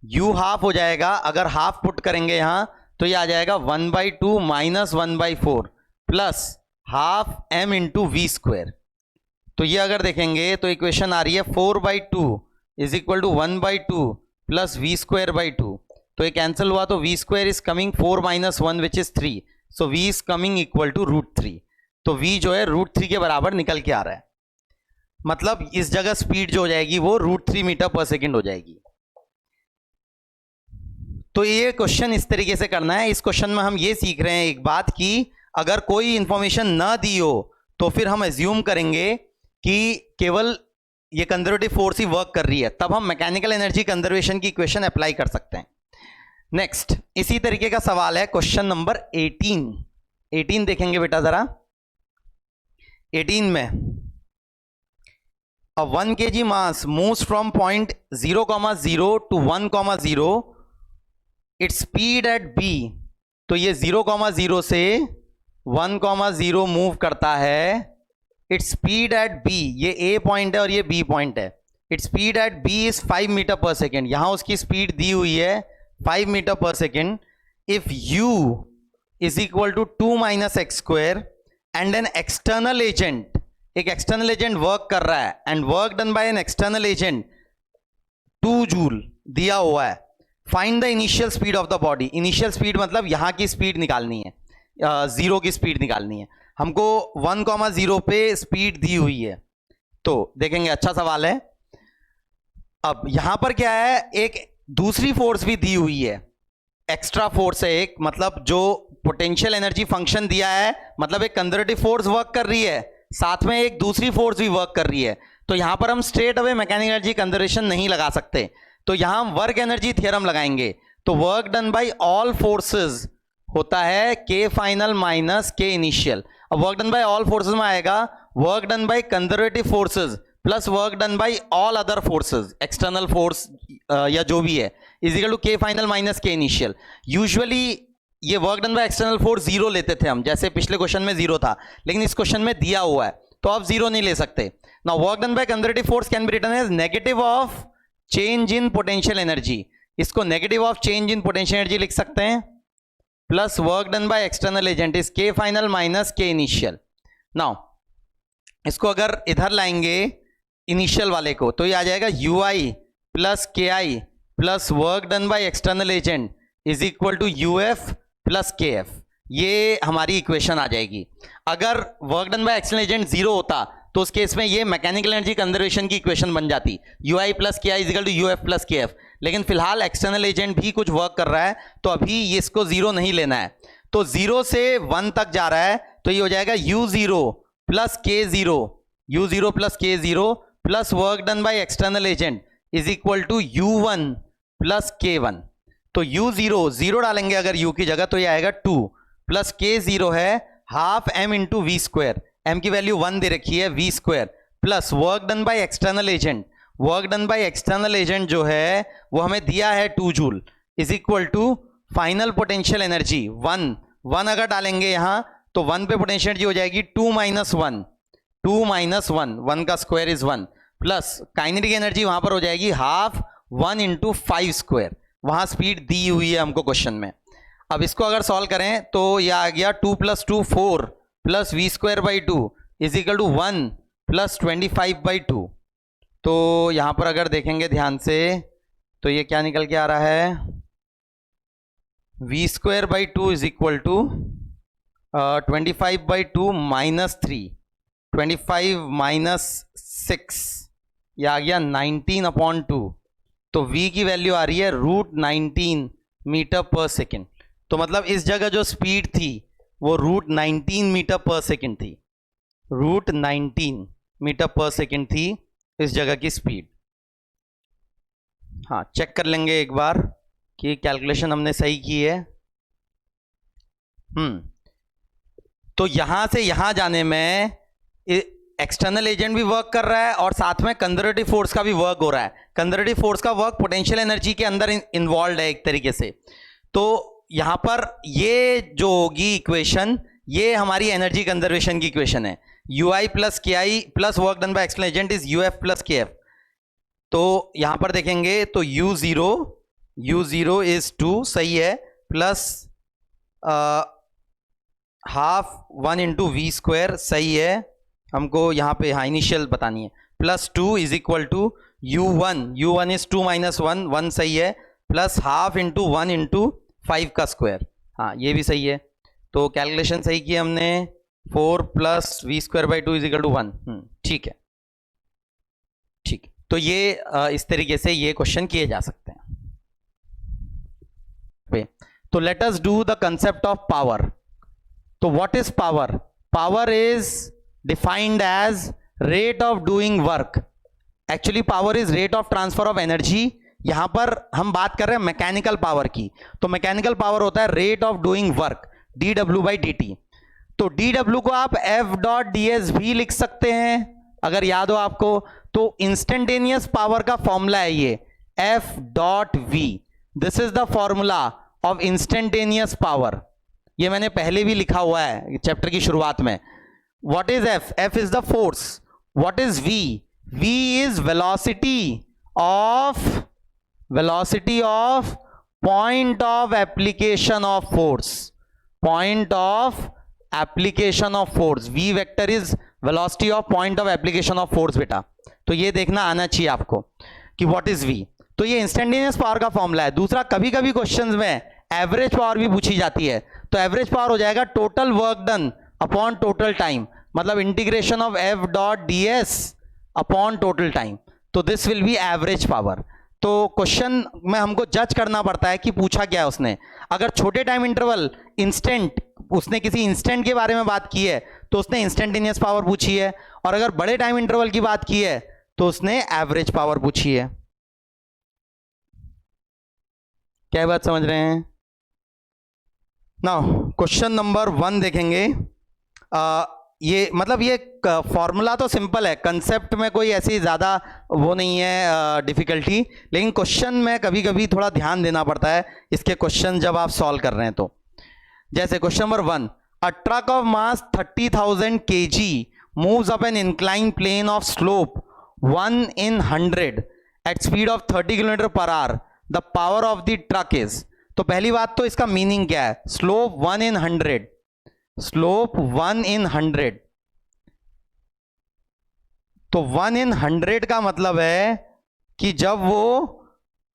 u half हो जाएगा। अगर हाफ पुट करेंगे यहां तो ये आ जाएगा 1/2 minus 1/4 plus half m into V square. तो ये अगर देखेंगे तो इक्वेशन आ रही है 4/2 is equal to 1/2 plus V square by 2। तो ये कैंसिल हुआ तो V square is coming 4 minus 1 which is 3, so V is coming equal to √3। तो वी जो है √3 के बराबर निकल के आ रहा है, मतलब इस जगह स्पीड जो हो जाएगी वो √3 मीटर पर सेकेंड हो जाएगी। तो ये क्वेश्चन इस तरीके से करना है। इस क्वेश्चन में हम ये सीख रहे हैं एक बात की, अगर कोई इंफॉर्मेशन ना दी हो तो फिर हम एज्यूम करेंगे कि केवल ये कंजर्वेटिव फोर्स ही वर्क कर रही है, तब हम मैकेनिकल एनर्जी कंजर्वेशन की इक्वेशन अप्लाई कर सकते हैं। नेक्स्ट इसी तरीके का सवाल है क्वेश्चन नंबर 18 देखेंगे बेटा जरा। 18 में a 1 kg mass moves from point 0,0 to 1,0 its speed at b। तो ये 0,0 से 1,0 मूव करता है, इट्स स्पीड एट b, ये a पॉइंट है और ये b पॉइंट है। Its speed at b is 5 metre per second, यहां उसकी स्पीड दी हुई है 5 metre per second. If u is equal to 2 minus X square and an external agent, एक एक्सटर्नल एजेंट वर्क कर रहा है and work done by an external agent 2 joule दिया हुआ है, find the initial speed of the body. Initial speed मतलब यहां की स्पीड निकालनी है, 0 की स्पीड निकालनी है हमको। 1,0 पे स्पीड दी हुई है, तो देखेंगे अच्छा सवाल है। अब यहां पर क्या है, एक दूसरी फोर्स भी दी हुई है, एक्स्ट्रा फोर्स है एक, मतलब जो पोटेंशियल एनर्जी फंक्शन दिया है, मतलब एक कंजर्वेटिव फोर्स वर्क कर रही है, साथ में एक दूसरी फोर्स भी वर्क कर रही है। तो यहां पर हम straight away mechanical energy conservation नहीं लगा सकते, तो यहां हम वर्क एनर्जी थ्योरम लगाएंगे। तो work done bye all forces होता है के फाइनल माइनस के इनिशियल। अब work done bye all forces में आएगा work done by conservative forces plus work done bye all other forces, external force या जो भी है, इज इक्वल टू के final minus K initial. Usually ये work done by external force 0 लेते थे हम, जैसे पिछले क्वेश्चन में 0 था, लेकिन इस क्वेश्चन में दिया हुआ है तो आप 0 नहीं ले सकते। Now work done by conservative force can be written as negative of change in potential energy, इसको negative of change in potential energy लिख सकते हैं, plus work done by external agent is K final minus K initial. Now इसको अगर इधर लाएंगे initial वाले को, तो ये आ जाएगा ui plus K i plus work done by external agent is equal to uf plus K f. ये हमारी इक्वेशन आ जाएगी। अगर work done by external agent 0 होता तो उस केस में ये मैकेनिकल एनर्जी कंजर्वेशन की इक्वेशन बन जाती, ui plus K i is equal to uf plus K f. लेकिन फिलहाल एक्सटर्नल एजेंट भी कुछ वर्क कर रहा है, तो अभी इसको 0 नहीं लेना है, तो 0 से 1 तक जा रहा है, तो ये हो जाएगा u0 plus k0, u0 plus k0 plus work done by external agent is equal to u1 plus k1। तो u0 0 डालेंगे अगर u की जगह, तो ये आएगा 2 प्लस k0 है half m into V square, m की वैल्यू 1 दे रखी है, V square plus work done by external agent, work done by external agent जो है वो हमें दिया है 2 joule, is equal to final potential energy 1 अगर डालेंगे यहां तो 1 पे पोटेंशियल एनर्जी हो जाएगी 2 माइनस 1 का square is 1 plus kinetic energy वहां पर हो जाएगी हाफ 1 इंटू 5 स्क्वायर, वहां स्पीड दी हुई है हमको क्वेश्चन में। अब इसको अगर सॉल्व करें तो यह आ गया 2 plus 2 4 plus V square by 2 is equal to 1 plus 25/2। तो यहां पर अगर देखेंगे ध्यान से तो ये क्या निकल के आ रहा है, V square by 2 is equal to 25/2 minus 3, 25 minus 6, यह आ गया 19/2। तो v की वैल्यू आ रही है √19 मीटर पर सेकेंड। तो मतलब इस जगह जो स्पीड थी वो √19 मीटर पर सेकेंड थी, √19 मीटर पर सेकेंड थी इस जगह की स्पीड। हाँ, चेक कर लेंगे एक बार कि कैलकुलेशन हमने सही की है। तो यहां से यहां जाने में एक्सटर्नल एजेंट भी वर्क कर रहा है और साथ में कंजर्वेटिव फोर्स का भी वर्क हो रहा है। कंजर्वेटिव फोर्स का वर्क पोटेंशियल एनर्जी के अंदर इन्वॉल्व है एक तरीके से। तो यहां पर ये जो होगी इक्वेशन, ये हमारी एनर्जी कंजर्वेशन की इक्वेशन है। ui plus K i plus work done by external agent is uf plus K f. तो यहां पर देखेंगे तो u0 इज 2 सही है, plus half 1 into V square सही है, हमको यहाँ पे हाँ इनिशियल बतानी है, plus 2 is equal to u1 is 2 minus 1 सही है, प्लस हाफ इंटू 1 इंटू 5 का स्क्वायर, हाँ ये भी सही है। तो कैलकुलेशन सही की हमने, 4 plus V square by 2 is equal to 1। ठीक है, ठीक है। तो ये इस तरीके से ये क्वेश्चन किए जा सकते हैं। तो let us do the concept of power. तो what is power? Power is defined as rate of doing work. Actually power is rate of transfer of energy. यहां पर हम बात कर रहे हैं मैकेनिकल पावर की। तो मैकेनिकल पावर होता है rate of doing work, dw by dt। तो dw को आप f डॉट ds भी लिख सकते हैं अगर याद हो आपको। तो इंस्टेंटेनियस पावर का फॉर्मूला है ये f dot v। This is the formula of instantaneous power. ये मैंने पहले भी लिखा हुआ है चैप्टर की शुरुआत में। What is f? f is the force. What is v? v is velocity of point of application of force. Point of application of force, v vector is velocity of point of application of force बेटा। तो ये देखना आना चाहिए आपको कि what is v। तो ये इंस्टेंटेनियस पावर का फॉर्मूला है। दूसरा, कभी कभी क्वेश्चंस में एवरेज पावर भी पूछी जाती है। तो एवरेज पावर हो जाएगा total work done upon total time, मतलब integration of f dot ds upon total time. तो this will be average power. तो क्वेश्चन में हमको जज करना पड़ता है कि पूछा क्या है उसने। अगर छोटे टाइम इंटरवल इंस्टेंट, उसने किसी इंस्टेंट के बारे में बात की है तो उसने इंस्टेंटेनियस पावर पूछी है, और अगर बड़े टाइम इंटरवल की बात की है तो उसने एवरेज पावर पूछी है। क्या बात समझ रहे हैं? नाउ क्वेश्चन नंबर 1 देखेंगे। ये मतलब ये फॉर्मूला तो सिंपल है, कंसेप्ट में कोई ऐसी ज़्यादा वो नहीं है डिफ़िकल्टी, लेकिन क्वेश्चन में कभी कभी थोड़ा ध्यान देना पड़ता है इसके क्वेश्चन जब आप सॉल्व कर रहे हैं। तो जैसे question number 1, a truck of mass 30,000 kg moves up an incline plane of slope 1 in 100 at speed of 30 kilometre per hour, the power of the truck is. तो पहली बात तो इसका मीनिंग क्या है? Slope 1 in 100, slope 1 in 100। तो 1 in 100 का मतलब है कि जब वो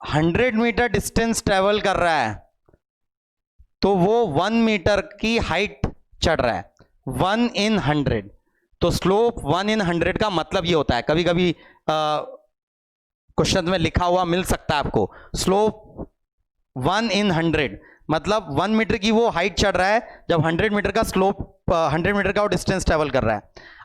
100 मीटर डिस्टेंस ट्रेवल कर रहा है तो वो 1 मीटर की हाइट चढ़ रहा है, 1 in 100। तो स्लोप 1 in 100 का मतलब ये होता है, कभी कभी क्वेश्चन में लिखा हुआ मिल सकता है आपको, स्लोप 1 in 100 मतलब 1 मीटर की वो हाइट चढ़ रहा है जब 100 मीटर का स्लोप, 100 मीटर का वो डिस्टेंस ट्रेवल कर रहा है।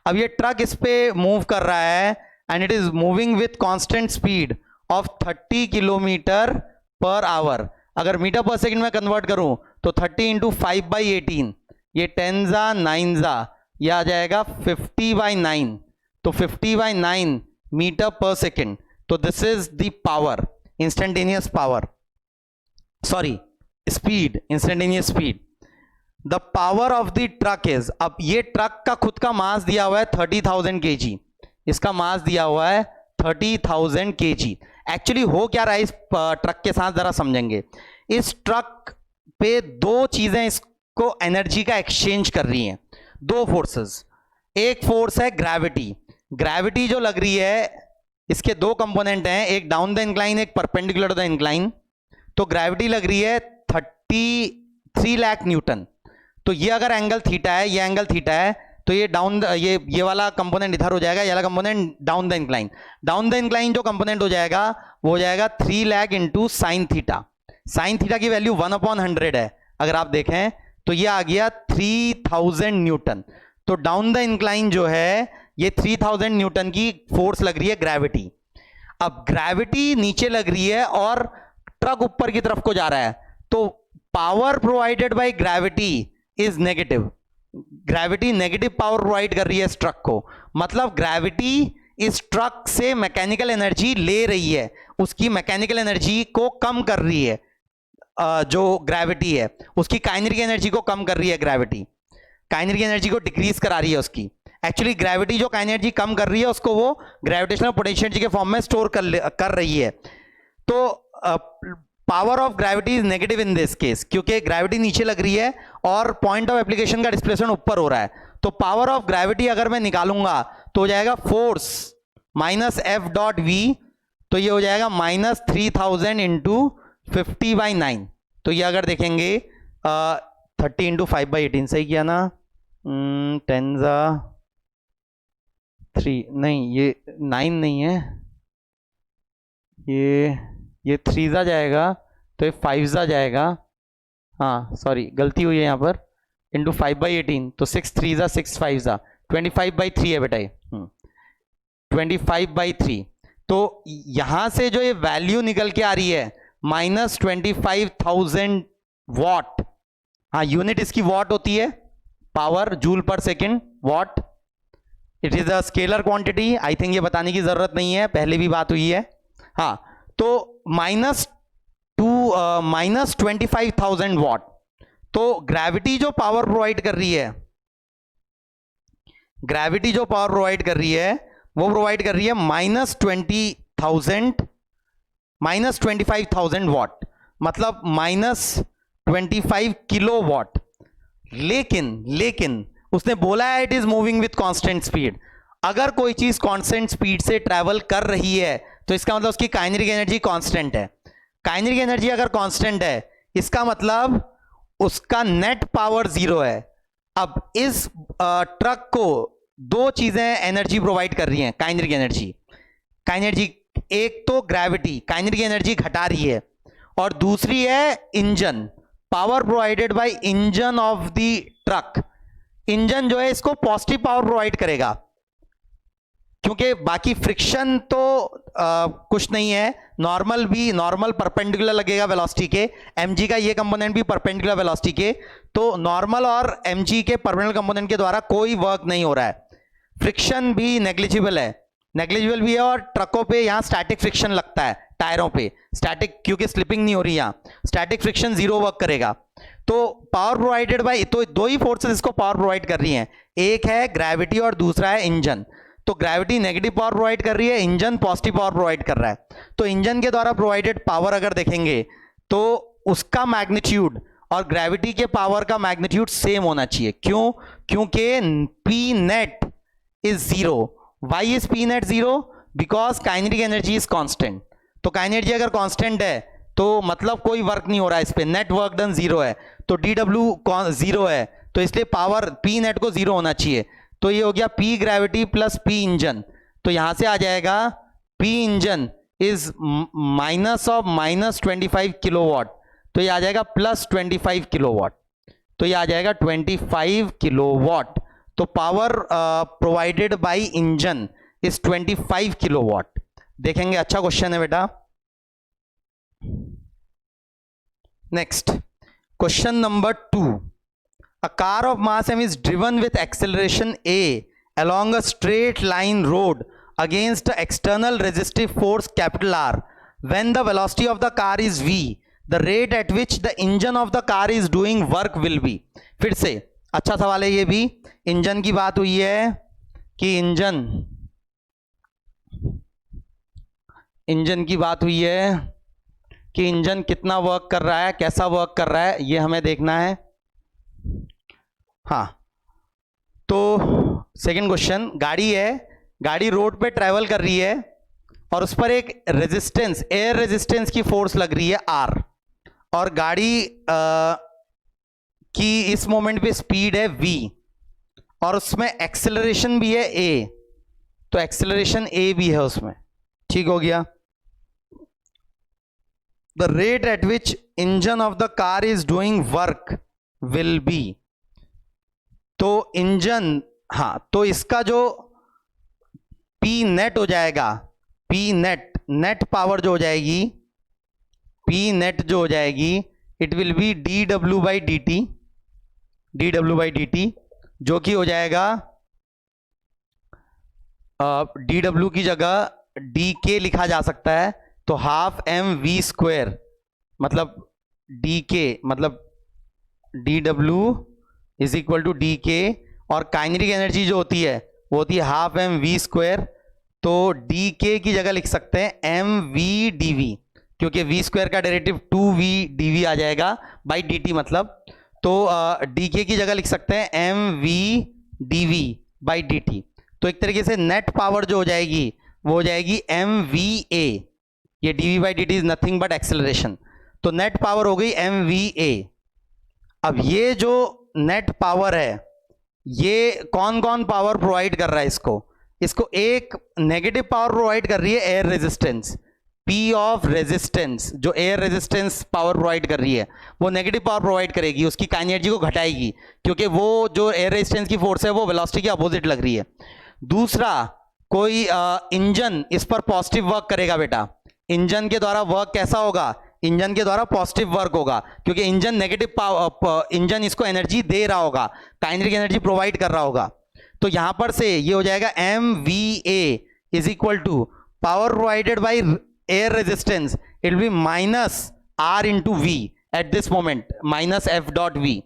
अब ये ट्रक इस पे मूव कर रहा है and it is moving with constant speed of 30 kilometre per our. अगर मीटर पर सेकंड में कन्वर्ट करूं तो 30 इंटू 5/18, ये 10 ये आ जाएगा 50/9। तो 50/9 मीटर पर सेकेंड। तो this is the power, instantaneous power, sorry speed, instantaneous speed. The power of the truck is, अब ये ट्रक का खुद का मास दिया हुआ है 30,000 kg, इसका मास दिया हुआ है 30,000 kg। एक्चुअली हो क्या रहा है इस ट्रक के साथ जरा समझेंगे। इस ट्रक पे दो चीजें इसको एनर्जी का एक्सचेंज कर रही हैं, दो फोर्सेस। एक फोर्स है ग्रेविटी, ग्रेविटी जो लग रही है इसके दो कंपोनेंट हैं, एक डाउन द इंक्लाइन, एक परपेंडिकुलर द इंक्लाइन। तो ग्रेविटी लग रही है 33 लाख न्यूटन। तो ये अगर एंगल थीटा है, ये एंगल थीटा है, तो ये डाउन, ये वाला कंपोनेंट इधर हो जाएगा, ये वाला component down the incline. Down the incline जो कंपोनेंट हो जाएगा वो हो जाएगा 3 lakh into sine theta. Sine theta की वैल्यू 1/100 है, अगर आप देखें तो ये आ गया 3000 न्यूटन। तो डाउन द इंक्लाइन जो है ये 3000 न्यूटन की फोर्स लग रही है, ग्रेविटी। अब ग्रेविटी नीचे लग रही है और ट्रक ऊपर की तरफ को जा रहा है, तो power provided by gravity is negative. Gravity negative power provide कर रही है इस ट्रक को, मतलब ग्रेविटी इस ट्रक से मैकेनिकल एनर्जी ले रही है, उसकी मैकेनिकल एनर्जी को कम कर रही है। जो ग्रेविटी है उसकी काइनेटिक एनर्जी को कम कर रही है, ग्रेविटी काइनेटिक एनर्जी को डिक्रीज करा रही है उसकी। एक्चुअली ग्रेविटी जो काइनेटिक एनर्जी कम कर रही है उसको वो ग्रेविटेशनल पोटेंशियल एनर्जी के फॉर्म में स्टोर कर रही है। तो power of gravity is negative in this case, क्योंकि ग्रेविटी नीचे लग रही है और पॉइंट ऑफ एप्लीकेशन का डिस्प्लेसमेंट ऊपर हो रहा है। तो पावर ऑफ ग्रेविटी अगर मैं निकालूंगा तो हो जाएगा force minus F dot V, तो ये हो जाएगा माइनस 3000 इंटू 50/9। तो ये अगर देखेंगे 30 इंटू 5/18 सही किया ना, 10 ज़ा 3 नहीं, ये 9 नहीं है, ये 3 ज़ा जाएगा तो ये 5 ज़ा जाएगा, हाँ सॉरी गलती हुई है यहाँ पर, इंटू 5/18 तो 6 3 ज़ा 6 5 ज़ा 25/3 है बेटा ये, 25/3। तो यहां से जो ये वैल्यू निकल के आ रही है माइनस 25,000 वॉट, हाँ यूनिट इसकी वॉट होती है, पावर जूल पर second what. It is a scalar quantity, I think ये बताने की जरूरत नहीं है, पहले भी बात हुई है। हाँ तो माइनस 25,000 वॉट। तो ग्रेविटी जो पावर प्रोवाइड कर रही है, ग्रेविटी जो पावर प्रोवाइड कर रही है वो प्रोवाइड कर रही है -25,000 वॉट, मतलब -25 किलो वॉट। लेकिन उसने बोला है it is moving with constant speed. अगर कोई चीज कांस्टेंट स्पीड से ट्रैवल कर रही है तो इसका मतलब उसकी काइनेटिक एनर्जी कांस्टेंट है। काइनेटिक एनर्जी अगर कांस्टेंट है इसका मतलब उसका नेट पावर 0 है। अब इस ट्रक को दो चीजें एनर्जी प्रोवाइड कर रही हैं, काइनेटिक एनर्जी, एक तो ग्रेविटी काइनेटिक एनर्जी घटा रही है और दूसरी है engine, power provided by engine of the truck. Engine जो है इसको पॉजिटिव पावर प्रोवाइड करेगा, क्योंकि बाकी फ्रिक्शन तो कुछ नहीं है, नॉर्मल परपेंडिकुलर लगेगा वेलोसिटी के, mg का ये कंपोनेंट भी परपेंडिकुलर वेलोसिटी के, तो नॉर्मल और mg के परपेंडिकुलर कंपोनेंट के द्वारा कोई वर्क नहीं हो रहा है। फ्रिक्शन भी नेग्लिजिबल भी है और ट्रकों पे यहाँ स्टैटिक फ्रिक्शन लगता है, टायरों पे स्टैटिक, क्योंकि स्लिपिंग नहीं हो रही यहाँ, स्टैटिक फ्रिक्शन 0 वर्क करेगा। तो पावर प्रोवाइडेड बाय, तो दो ही फोर्सेस इसको पावर प्रोवाइड कर रही हैं, एक है ग्रेविटी और दूसरा है इंजन। तो ग्रेविटी नेगेटिव पावर प्रोवाइड कर रही है, इंजन पॉजिटिव पावर प्रोवाइड कर रहा है। तो इंजन के द्वारा प्रोवाइडेड पावर अगर देखेंगे तो उसका मैग्नीट्यूड और ग्रेविटी के पावर का मैग्नीट्यूड सेम होना चाहिए। क्यों? क्योंकि P net is 0। Why is P net 0? Because kinetic energy is constant. तो काइनेटिक एनर्जी अगर कांस्टेंट है तो मतलब कोई वर्क नहीं हो रहा है इस पे, नेट वर्क डन 0 है, तो dw 0 है, तो इसलिए पावर पी नेट को 0 होना चाहिए। तो ये हो गया P gravity plus P engine, तो यहां से आ जाएगा P इंजन इज -25 किलोवाट, तो ये आ जाएगा +25 किलोवाट, तो ये आ जाएगा 25 किलोवाट। तो power provided by engine is 25 kilowatt. देखेंगे, अच्छा क्वेश्चन है बेटा। Next question number 2। A car of mass m is driven with acceleration a along a straight line road against an external resistive force capital R. When the velocity of the car is v, the rate at which the engine of the car is doing work will be. फिर से अच्छा सवाल है ये भी। Engine की बात हुई है कि इंजन की बात हुई है कि इंजन कितना वर्क कर रहा है, कैसा वर्क कर रहा है, ये हमें देखना है। हाँ, तो सेकंड क्वेश्चन, गाड़ी है, गाड़ी रोड पे ट्रेवल कर रही है और उस पर एक रेजिस्टेंस, एयर रेजिस्टेंस की फोर्स लग रही है R, और गाड़ी की इस मोमेंट पे स्पीड है v। और उसमें एक्सेलरेशन भी है a, तो एक्सेलरेशन a भी है उसमें, ठीक हो गया। The rate at which engine of the car is doing work will be, तो इंजन, हाँ, तो इसका जो P नेट हो जाएगा, P नेट, नेट पावर जो हो जाएगी, P नेट जो हो जाएगी, it will B dw by dt, dw by dt, जो कि हो जाएगा dw की जगह dk लिखा जा सकता है, तो हाफ mv स्क्वायर, मतलब dk मतलब dw is equal to dk, और काइनेटिक एनर्जी जो होती है वो होती है हाफ mv स्क्वायर, तो dk की जगह लिख सकते हैं mv dv, क्योंकि v स्क्वायर का डेरिवेटिव 2v dv आ जाएगा बाई dt, मतलब तो dk की जगह लिख सकते हैं mv dv बाई dt। तो एक तरीके से नेट पावर जो हो जाएगी वो हो जाएगी mva, ये dv by dt is nothing but acceleration, तो नेट पावर हो गई mva। अब ये जो नेट पावर है, ये कौन कौन पावर प्रोवाइड कर रहा है इसको, इसको एक नेगेटिव पावर प्रोवाइड कर रही है air resistance, P of resistance, जो एयर रेजिस्टेंस पावर प्रोवाइड कर रही है वो नेगेटिव पावर प्रोवाइड करेगी, उसकी काइनेटिक एनर्जी को घटाएगी, क्योंकि वो जो एयर रेजिस्टेंस की फोर्स है वो वेलोसिटी के अपोजिट लग रही है। दूसरा, कोई इंजन इस पर पॉजिटिव वर्क करेगा बेटा, इंजन के द्वारा वर्क कैसा होगा, इंजन के द्वारा पॉजिटिव वर्क होगा, क्योंकि इंजन नेगेटिव पावर, इंजन इसको एनर्जी दे रहा होगा, काइनेटिक एनर्जी प्रोवाइड कर रहा होगा। तो यहां पर से ये हो जाएगा MVA is equal to power provided by air resistance, it will be minus R into V at this moment, minus F dot V,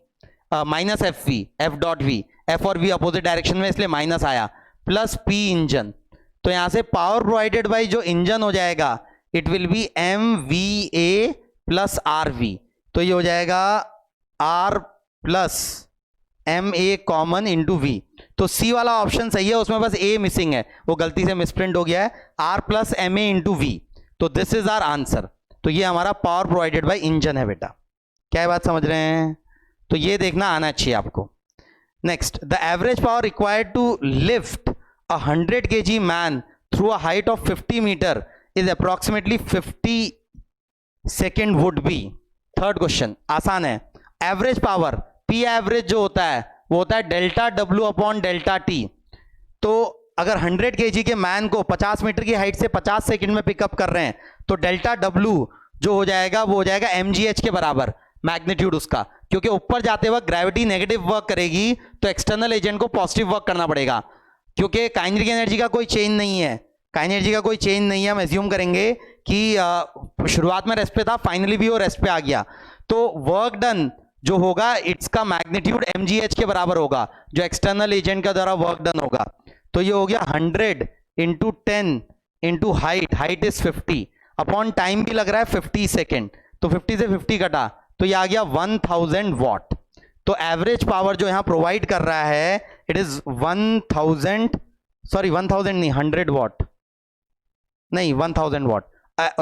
minus F dot V, F और V अपोजिट डायरेक्शन में इसलिए minus आया, plus P engine. तो यहां से power provided by जो engine हो जाएगा it will B MVA plus RV, तो ये हो जाएगा R plus MA common into V। तो C वाला ऑप्शन सही है, उसमें बस A मिसिंग है, वो गलती से मिसप्रिंट हो गया है, R plus MA into V, तो दिस इज आवर आंसर। तो ये हमारा पावर प्रोवाइडेड बाय इंजन है बेटा, क्या बात समझ रहे हैं, तो ये देखना आना चाहिए आपको। Next, the average power required to lift 100 kg man through a height of 50 metre is approximately 50 second would be. Third question आसान है, एवरेज पावर P एवरेज जो होता है वो होता है delta W upon delta T। तो अगर 100 kg के मैन को 50 मीटर की हाइट से 50 सेकंड में पिकअप कर रहे हैं, तो डेल्टा W जो हो जाएगा वो हो जाएगा mgh के बराबर, मैग्नीट्यूड उसका, क्योंकि ऊपर जाते वक्त ग्रेविटी नेगेटिव वर्क करेगी तो एक्सटर्नल एजेंट को पॉजिटिव वर्क करना पड़ेगा, क्योंकि काइनेटिक एनर्जी का कोई चेंज नहीं है, काइनेटिक एनर्जी का कोई चेंज नहीं है। हम एज्यूम करेंगे कि शुरुआत में रेस्ट पे था, फाइनली भी वो रेस्ट पे आ गया, तो वर्क डन जो होगा इट्स का मैग्नीट्यूड mgh के बराबर होगा, जो एक्सटर्नल एजेंट का द्वारा वर्क डन होगा। तो ये हो गया 100 into 10 into height, height is 50 upon time भी लग रहा है 50 सेकेंड, तो 50 से 50 कटा तो ये आ गया 1000 वॉट। तो एवरेज पावर जो यहां प्रोवाइड कर रहा है इट इज 1000 नहीं 100 वॉट, नहीं 1000 वॉट,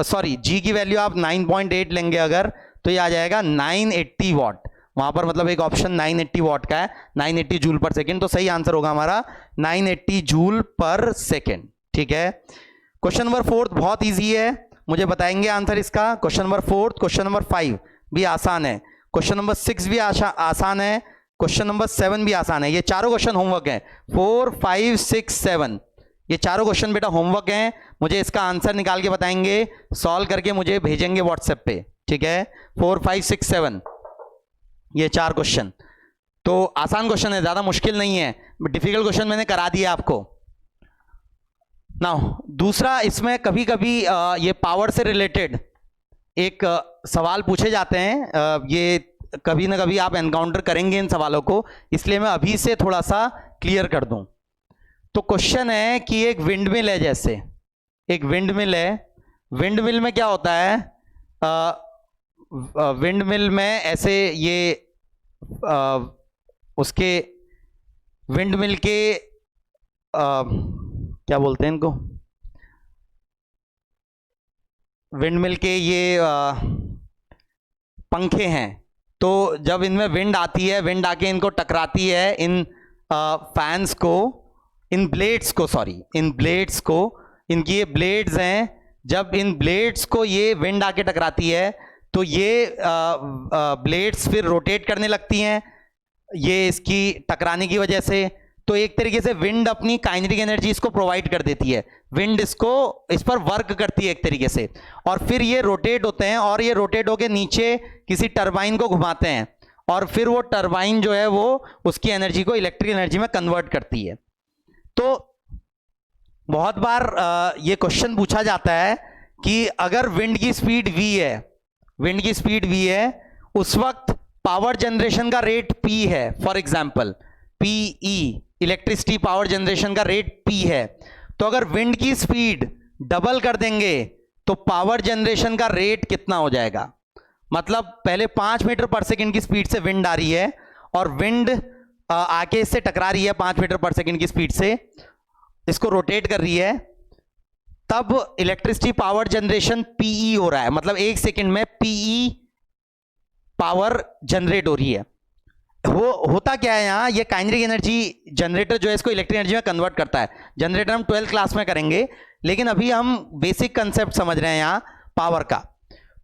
सॉरी जी की वैल्यू आप 9.8 लेंगे अगर, तो ये आ जाएगा 980 वॉट, वहां पर मतलब एक ऑप्शन 980 वॉट का है, 980 जूल पर सेकेंड, तो सही आंसर होगा हमारा 980 जूल पर सेकेंड। ठीक है, क्वेश्चन नंबर 4 बहुत इजी है, मुझे बताएंगे आंसर इसका। क्वेश्चन नंबर 4, क्वेश्चन नंबर 5 भी आसान है, क्वेश्चन नंबर 6 भी आसान है, क्वेश्चन नंबर 7 भी आसान है। ये चारों क्वेश्चन होमवर्क है, 4, 5, 6, 7 ये चारों क्वेश्चन बेटा होमवर्क हैं, मुझे इसका आंसर निकाल के बताएंगे, सॉल्व करके मुझे भेजेंगे व्हाट्सएप पे। ठीक है, 4, 5, 6, 7 ये 4 क्वेश्चन, तो आसान क्वेश्चन है, ज्यादा मुश्किल नहीं है, डिफिकल्ट क्वेश्चन मैंने करा दिया आपको। नाउ दूसरा, इसमें कभी कभी ये पावर से रिलेटेड एक सवाल पूछे जाते हैं, ये कभी ना कभी आप एनकाउंटर करेंगे इन सवालों को, इसलिए मैं अभी से थोड़ा सा क्लियर कर दूं। तो क्वेश्चन है कि एक विंडमिल है, जैसे एक विंडमिल है, विंडमिल में क्या होता है, विंडमिल में ऐसे ये उसके विंडमिल के क्या बोलते हैं इनको, विंडमिल के ये पंखे हैं, तो जब इनमें विंड आती है, विंड आके इनको टकराती है इन फैंस को, इन ब्लेड्स को, सॉरी इन ब्लेड्स को, इनकी ये ब्लेड्स हैं, जब इन ब्लेड्स को ये विंड आके टकराती है तो ये ब्लेड्स फिर रोटेट करने लगती हैं ये इसकी टकराने की वजह से। तो एक तरीके से विंड अपनी काइनेटिक एनर्जी इसको प्रोवाइड कर देती है, विंड इसको इस पर वर्क करती है एक तरीके से, और फिर ये रोटेट होते हैं और ये रोटेट होके नीचे किसी टरबाइन को घुमाते हैं और फिर वो टरबाइन जो है वो उसकी एनर्जी को इलेक्ट्रिक एनर्जी में कन्वर्ट करती है। तो बहुत बार ये क्वेश्चन पूछा जाता है कि अगर विंड की स्पीड v है, विंड की स्पीड v है, उस वक्त पावर जनरेशन का रेट p है, for example PE, electricity power generation का रेट p है, तो अगर विंड की स्पीड डबल कर देंगे तो पावर जनरेशन का रेट कितना हो जाएगा? मतलब पहले 5 मीटर पर सेकंड की स्पीड से विंड आ रही है और विंड आके इससे टकरा रही है 5 मीटर पर सेकंड की स्पीड से, इसको रोटेट कर रही है, तब इलेक्ट्रिसिटी पावर जनरेशन PE हो रहा है, मतलब 1 सेकंड में PE पावर जनरेट हो रही है। होता क्या है यहां, ये काइनेटिक एनर्जी जनरेटर जो है इसको इलेक्ट्रिक एनर्जी में कन्वर्ट करता है। जनरेटर हम 12th क्लास में करेंगे, लेकिन अभी हम बेसिक कंसेप्ट समझ रहे हैं यहां पावर का।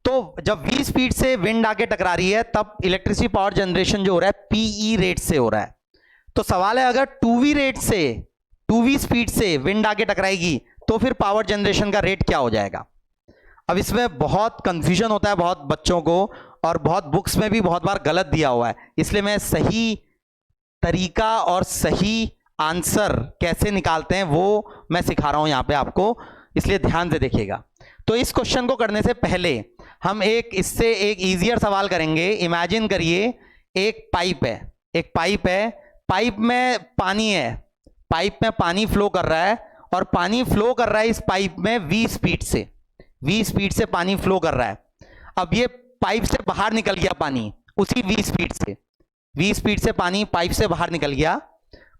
तो जब v स्पीड से विंड आके टकरा रही है तब इलेक्ट्रिसिटी पावर जनरेशन जो हो रहा है PE रेट से हो रहा है। तो सवाल है अगर 2v रेट से, 2v स्पीड से विंड आके टकराएगी तो फिर पावर जनरेशन का रेट क्या हो जाएगा? अब इसमें बहुत कंफ्यूजन होता है बहुत बच्चों को, और बहुत बुक्स में भी बहुत बार गलत दिया हुआ है, इसलिए मैं सही तरीका और सही आंसर कैसे निकालते हैं वो मैं सिखा रहा हूं यहां पे आपको, इसलिए ध्यान से देखिएगा। तो इस क्वेश्चन को करने से पहले हम इससे एक इजियर सवाल करेंगे। इमेजिन करिए एक पाइप है, एक पाइप है, पाइप में पानी है, पाइप में पानी फ्लो कर रहा है और पानी फ्लो कर रहा है इस पाइप में v स्पीड से, v स्पीड से पानी फ्लो कर रहा है। अब ये पाइप से बाहर निकल गया पानी उसी v स्पीड से, v स्पीड से पानी पाइप से बाहर निकल गया।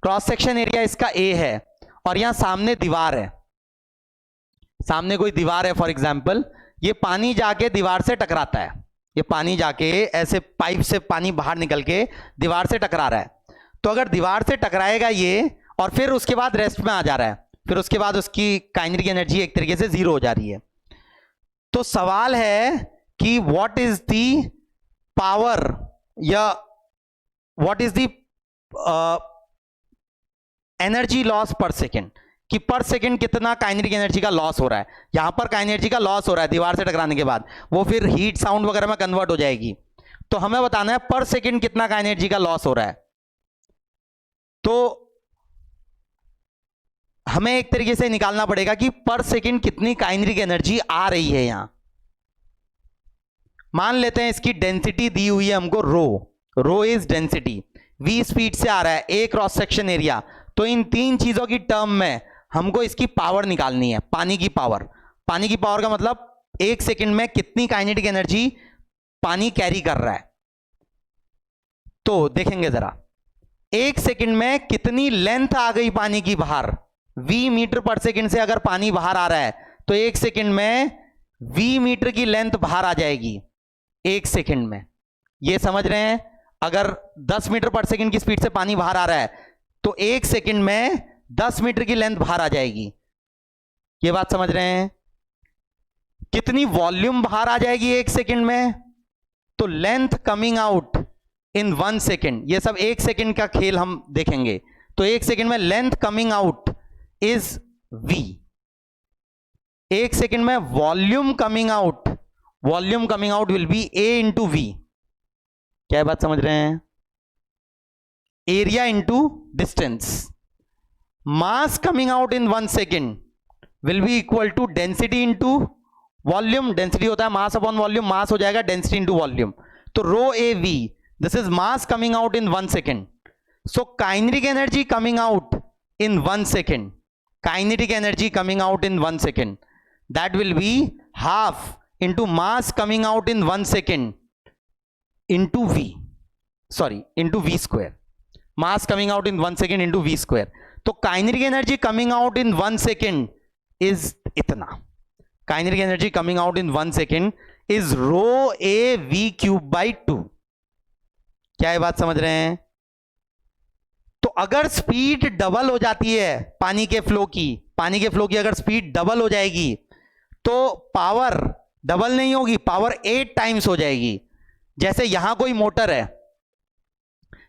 क्रॉस सेक्शन एरिया इसका a है और यहां सामने दीवार है, सामने कोई दीवार है फॉर एग्जांपल, ये पानी जाके दीवार से टकराता है, ये पानी जाके ऐसे पाइप से पानी बाहर निकल के दीवार से टकरा रहा है। तो अगर दीवार से टकराएगा ये और फिर उसके बाद रेस्ट में आ जा रहा है, फिर उसके बाद उसकी काइनेटिक एनर्जी एक तरीके से 0 हो जा रही है। तो सवाल है कि व्हाट इज द पावर या what is the energy loss पर सेकेंड, कि पर सेकेंड कितना काइनेटिक एनर्जी का लॉस हो रहा है। यहां पर काइनेटिक एनर्जी का लॉस हो रहा है दीवार से टकराने के बाद, वो फिर हीट साउंड वगैरह में कन्वर्ट हो जाएगी। तो हमें बताना है पर सेकेंड कितना काइनेटिक एनर्जी का लॉस हो रहा है। तो हमें एक तरीके से निकालना पड़ेगा कि पर सेकेंड कितनी काइनेटिक एनर्जी आ रही है। यहां मान लेते हैं इसकी डेंसिटी दी हुई है हमको रो इज डेंसिटी, v स्पीड से आ रहा है, a क्रॉस सेक्शन एरिया। तो इन तीन चीजों की टर्म में हमको इसकी पावर निकालनी है, पानी की पावर। पानी की पावर का मतलब 1 सेकंड में कितनी काइनेटिक एनर्जी पानी कैरी कर रहा है। तो देखेंगे जरा 1 सेकंड में कितनी लेंथ आ गई पानी की बाहर। v मीटर पर सेकंड से अगर पानी बाहर आ रहा है तो 1 सेकंड में v मीटर की लेंथ बाहर आ जाएगी 1 सेकंड में। ये समझ रहे हैं? अगर 10 मीटर पर सेकंड की स्पीड से पानी बाहर आ रहा है तो 1 सेकंड में 10 मीटर की लेंथ बाहर आ जाएगी। ये बात समझ रहे हैं? कितनी वॉल्यूम बाहर आ जाएगी 1 सेकंड में? तो length coming out in 1 second, ये सब 1 सेकंड का खेल हम देखेंगे। तो 1 सेकंड में length coming out is v। 1 second में volume coming out will be a into v। क्या बात समझ रहे हैं? Area into distance. Mass coming out in 1 second will be equal to density into volume. Density होता है mass upon volume, मास हो जाएगा डेंसिटी इंटू वॉल्यूम। तो rho A v, this is mass coming out in 1 second. So kinetic energy coming out in 1 second, kinetic energy coming out in 1 second, that will be half into mass coming out in 1 second into v square. Mass coming out in 1 second into v square. तो kinetic energy coming out in 1 second is इतना। Kinetic energy coming out in 1 second is rho A V cube by 2। क्या ये बात समझ रहे हैं? तो अगर स्पीड डबल हो जाती है पानी के फ्लो की अगर स्पीड डबल हो जाएगी तो पावर डबल नहीं होगी, पावर 8 टाइम्स हो जाएगी। जैसे यहां कोई मोटर है,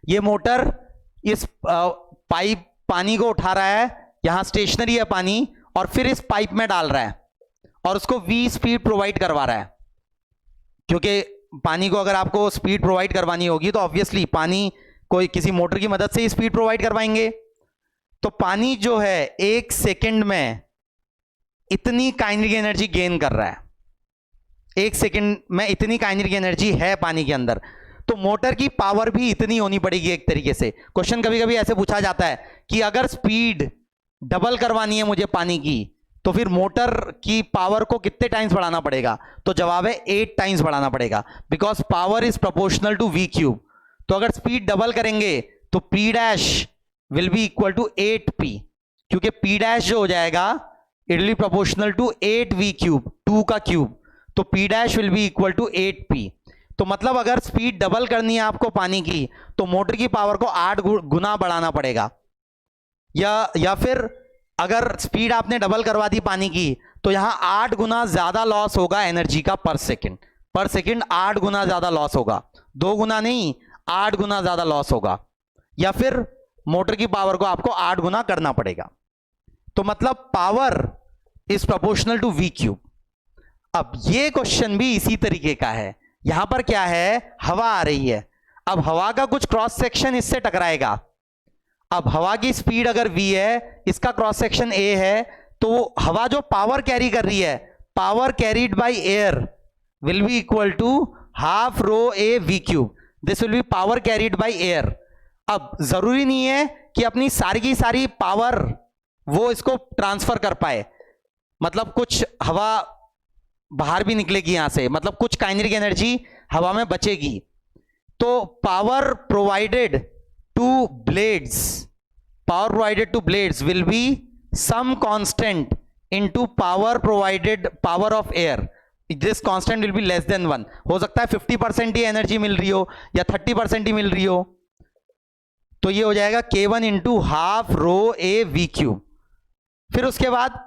ये मोटर इस पाइप पानी को उठा रहा है, यहां स्टेशनरी है पानी, और फिर इस पाइप में डाल रहा है और उसको V स्पीड प्रोवाइड करवा रहा है। क्योंकि पानी को अगर आपको स्पीड प्रोवाइड करवानी होगी तो ऑब्वियसली पानी कोई किसी मोटर की मदद से ही स्पीड प्रोवाइड करवाएंगे। तो पानी जो है 1 सेकंड में इतनी काइनेटिक एनर्जी गेन कर रहा है, 1 सेकंड में इतनी काइनेटिक एनर्जी है पानी के अंदर। तो मोटर की पावर भी इतनी होनी पड़ेगी एक तरीके से। क्वेश्चन कभी कभी ऐसे पूछा जाता है कि अगर स्पीड डबल करवानी है मुझे पानी की तो फिर मोटर की पावर को कितने टाइम्स बढ़ाना पड़ेगा? तो जवाब है 8 टाइम्स बढ़ाना पड़ेगा, because power is proportional to V cube. तो अगर स्पीड डबल करेंगे तो P dash will be equal to 8P, क्योंकि P डैश जो हो जाएगा it will be proportional to 8V cube, 2 का क्यूब। तो P dash will be equal to 8P। तो मतलब अगर स्पीड डबल करनी है आपको पानी की तो मोटर की पावर को 8 गुना बढ़ाना पड़ेगा। या फिर अगर स्पीड आपने डबल करवा दी पानी की तो यहां 8 गुना ज्यादा लॉस होगा एनर्जी का पर सेकंड। 8 गुना ज्यादा लॉस होगा, 2 गुना नहीं, 8 गुना ज्यादा लॉस होगा। या फिर मोटर की पावर को आपको 8 गुना करना पड़ेगा। तो मतलब power is proportional to V cube. अब ये क्वेश्चन भी इसी तरीके का है। यहां पर क्या है, हवा आ रही है, अब हवा का कुछ क्रॉस सेक्शन इससे टकराएगा। अब हवा की स्पीड अगर V है, इसका क्रॉस सेक्शन A है, तो हवा जो पावर कैरी कर रही है, power carried by air will be equal to half rho A V cube. This will be power carried by air. अब जरूरी नहीं है कि अपनी सारी की सारी पावर वो इसको ट्रांसफर कर पाए, मतलब कुछ हवा बाहर भी निकलेगी यहां से, मतलब कुछ काइनेटिक एनर्जी हवा में बचेगी। तो power provided to blades will be some constant into power of air. This constant will be less than 1। हो सकता है 50% ही एनर्जी मिल रही हो या 30% ही मिल रही हो। तो ये हो जाएगा K1 into half rho A V cube. फिर उसके बाद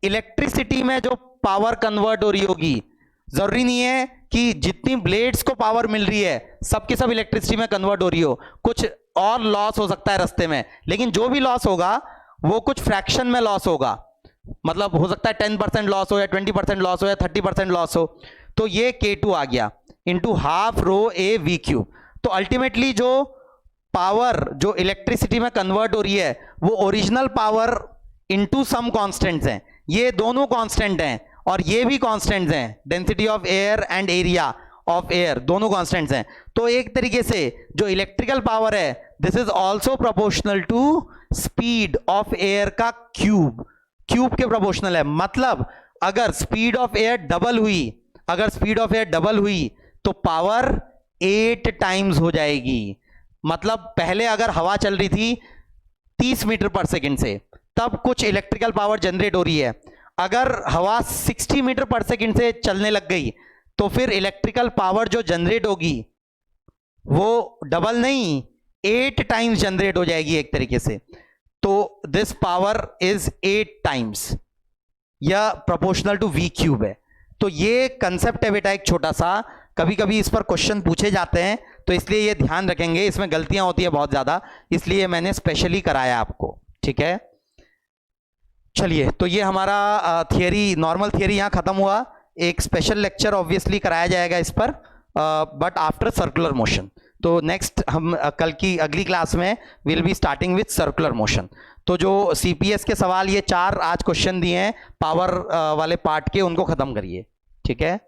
इलेक्ट्रिसिटी में जो पावर कन्वर्ट हो रही होगी, जरूरी नहीं है कि जितनी ब्लेड्स को पावर मिल रही है सबके सब इलेक्ट्रिसिटी में कन्वर्ट हो रही हो, कुछ और लॉस हो सकता है रास्ते में, लेकिन जो भी लॉस होगा वो कुछ फ्रैक्शन में लॉस होगा। मतलब हो सकता है 10% लॉस हो या 20% लॉस हो या 30% लॉस हो। तो ये K2 आ गया into half rho A V cube. तो अल्टीमेटली जो पावर जो इलेक्ट्रिसिटी में कन्वर्ट हो रही है वो original power into sum constants हैं। ये दोनों कांस्टेंट हैं और ये भी कांस्टेंट्स हैं, density of air and area of air दोनों कांस्टेंट्स हैं। तो एक तरीके से जो इलेक्ट्रिकल पावर है this is also proportional to speed of air का क्यूब के प्रोपोर्शनल है। मतलब अगर स्पीड ऑफ एयर डबल हुई तो पावर 8 टाइम्स हो जाएगी। मतलब पहले अगर हवा चल रही थी 30 मीटर पर सेकंड से, तब कुछ इलेक्ट्रिकल पावर जनरेट हो रही है। अगर हवा 60 मीटर पर सेकंड से चलने लग गई तो फिर इलेक्ट्रिकल पावर जो जनरेट होगी वो डबल नहीं 8 टाइम्स जनरेट हो जाएगी एक तरीके से। तो दिस पावर इज 8 टाइम्स, या प्रोपोर्शनल टू V क्यूब है। तो ये कंसेप्ट है बेटा एक छोटा सा, कभी कभी इस पर क्वेश्चन पूछे जाते हैं तो इसलिए ये ध्यान रखेंगे, इसमें गलतियां होती है बहुत ज्यादा, इसलिए मैंने स्पेशली कराया आपको। ठीक है, चलिए, तो ये हमारा थियरी, नॉर्मल थियरी यहाँ खत्म हुआ। एक स्पेशल लेक्चर ऑब्वियसली कराया जाएगा इस पर, बट आफ्टर सर्कुलर मोशन। तो नेक्स्ट हम कल की अगली क्लास में will be starting with circular motion. तो जो CPS के सवाल ये 4 आज क्वेश्चन दिए हैं पावर वाले पार्ट के, उनको खत्म करिए। ठीक है।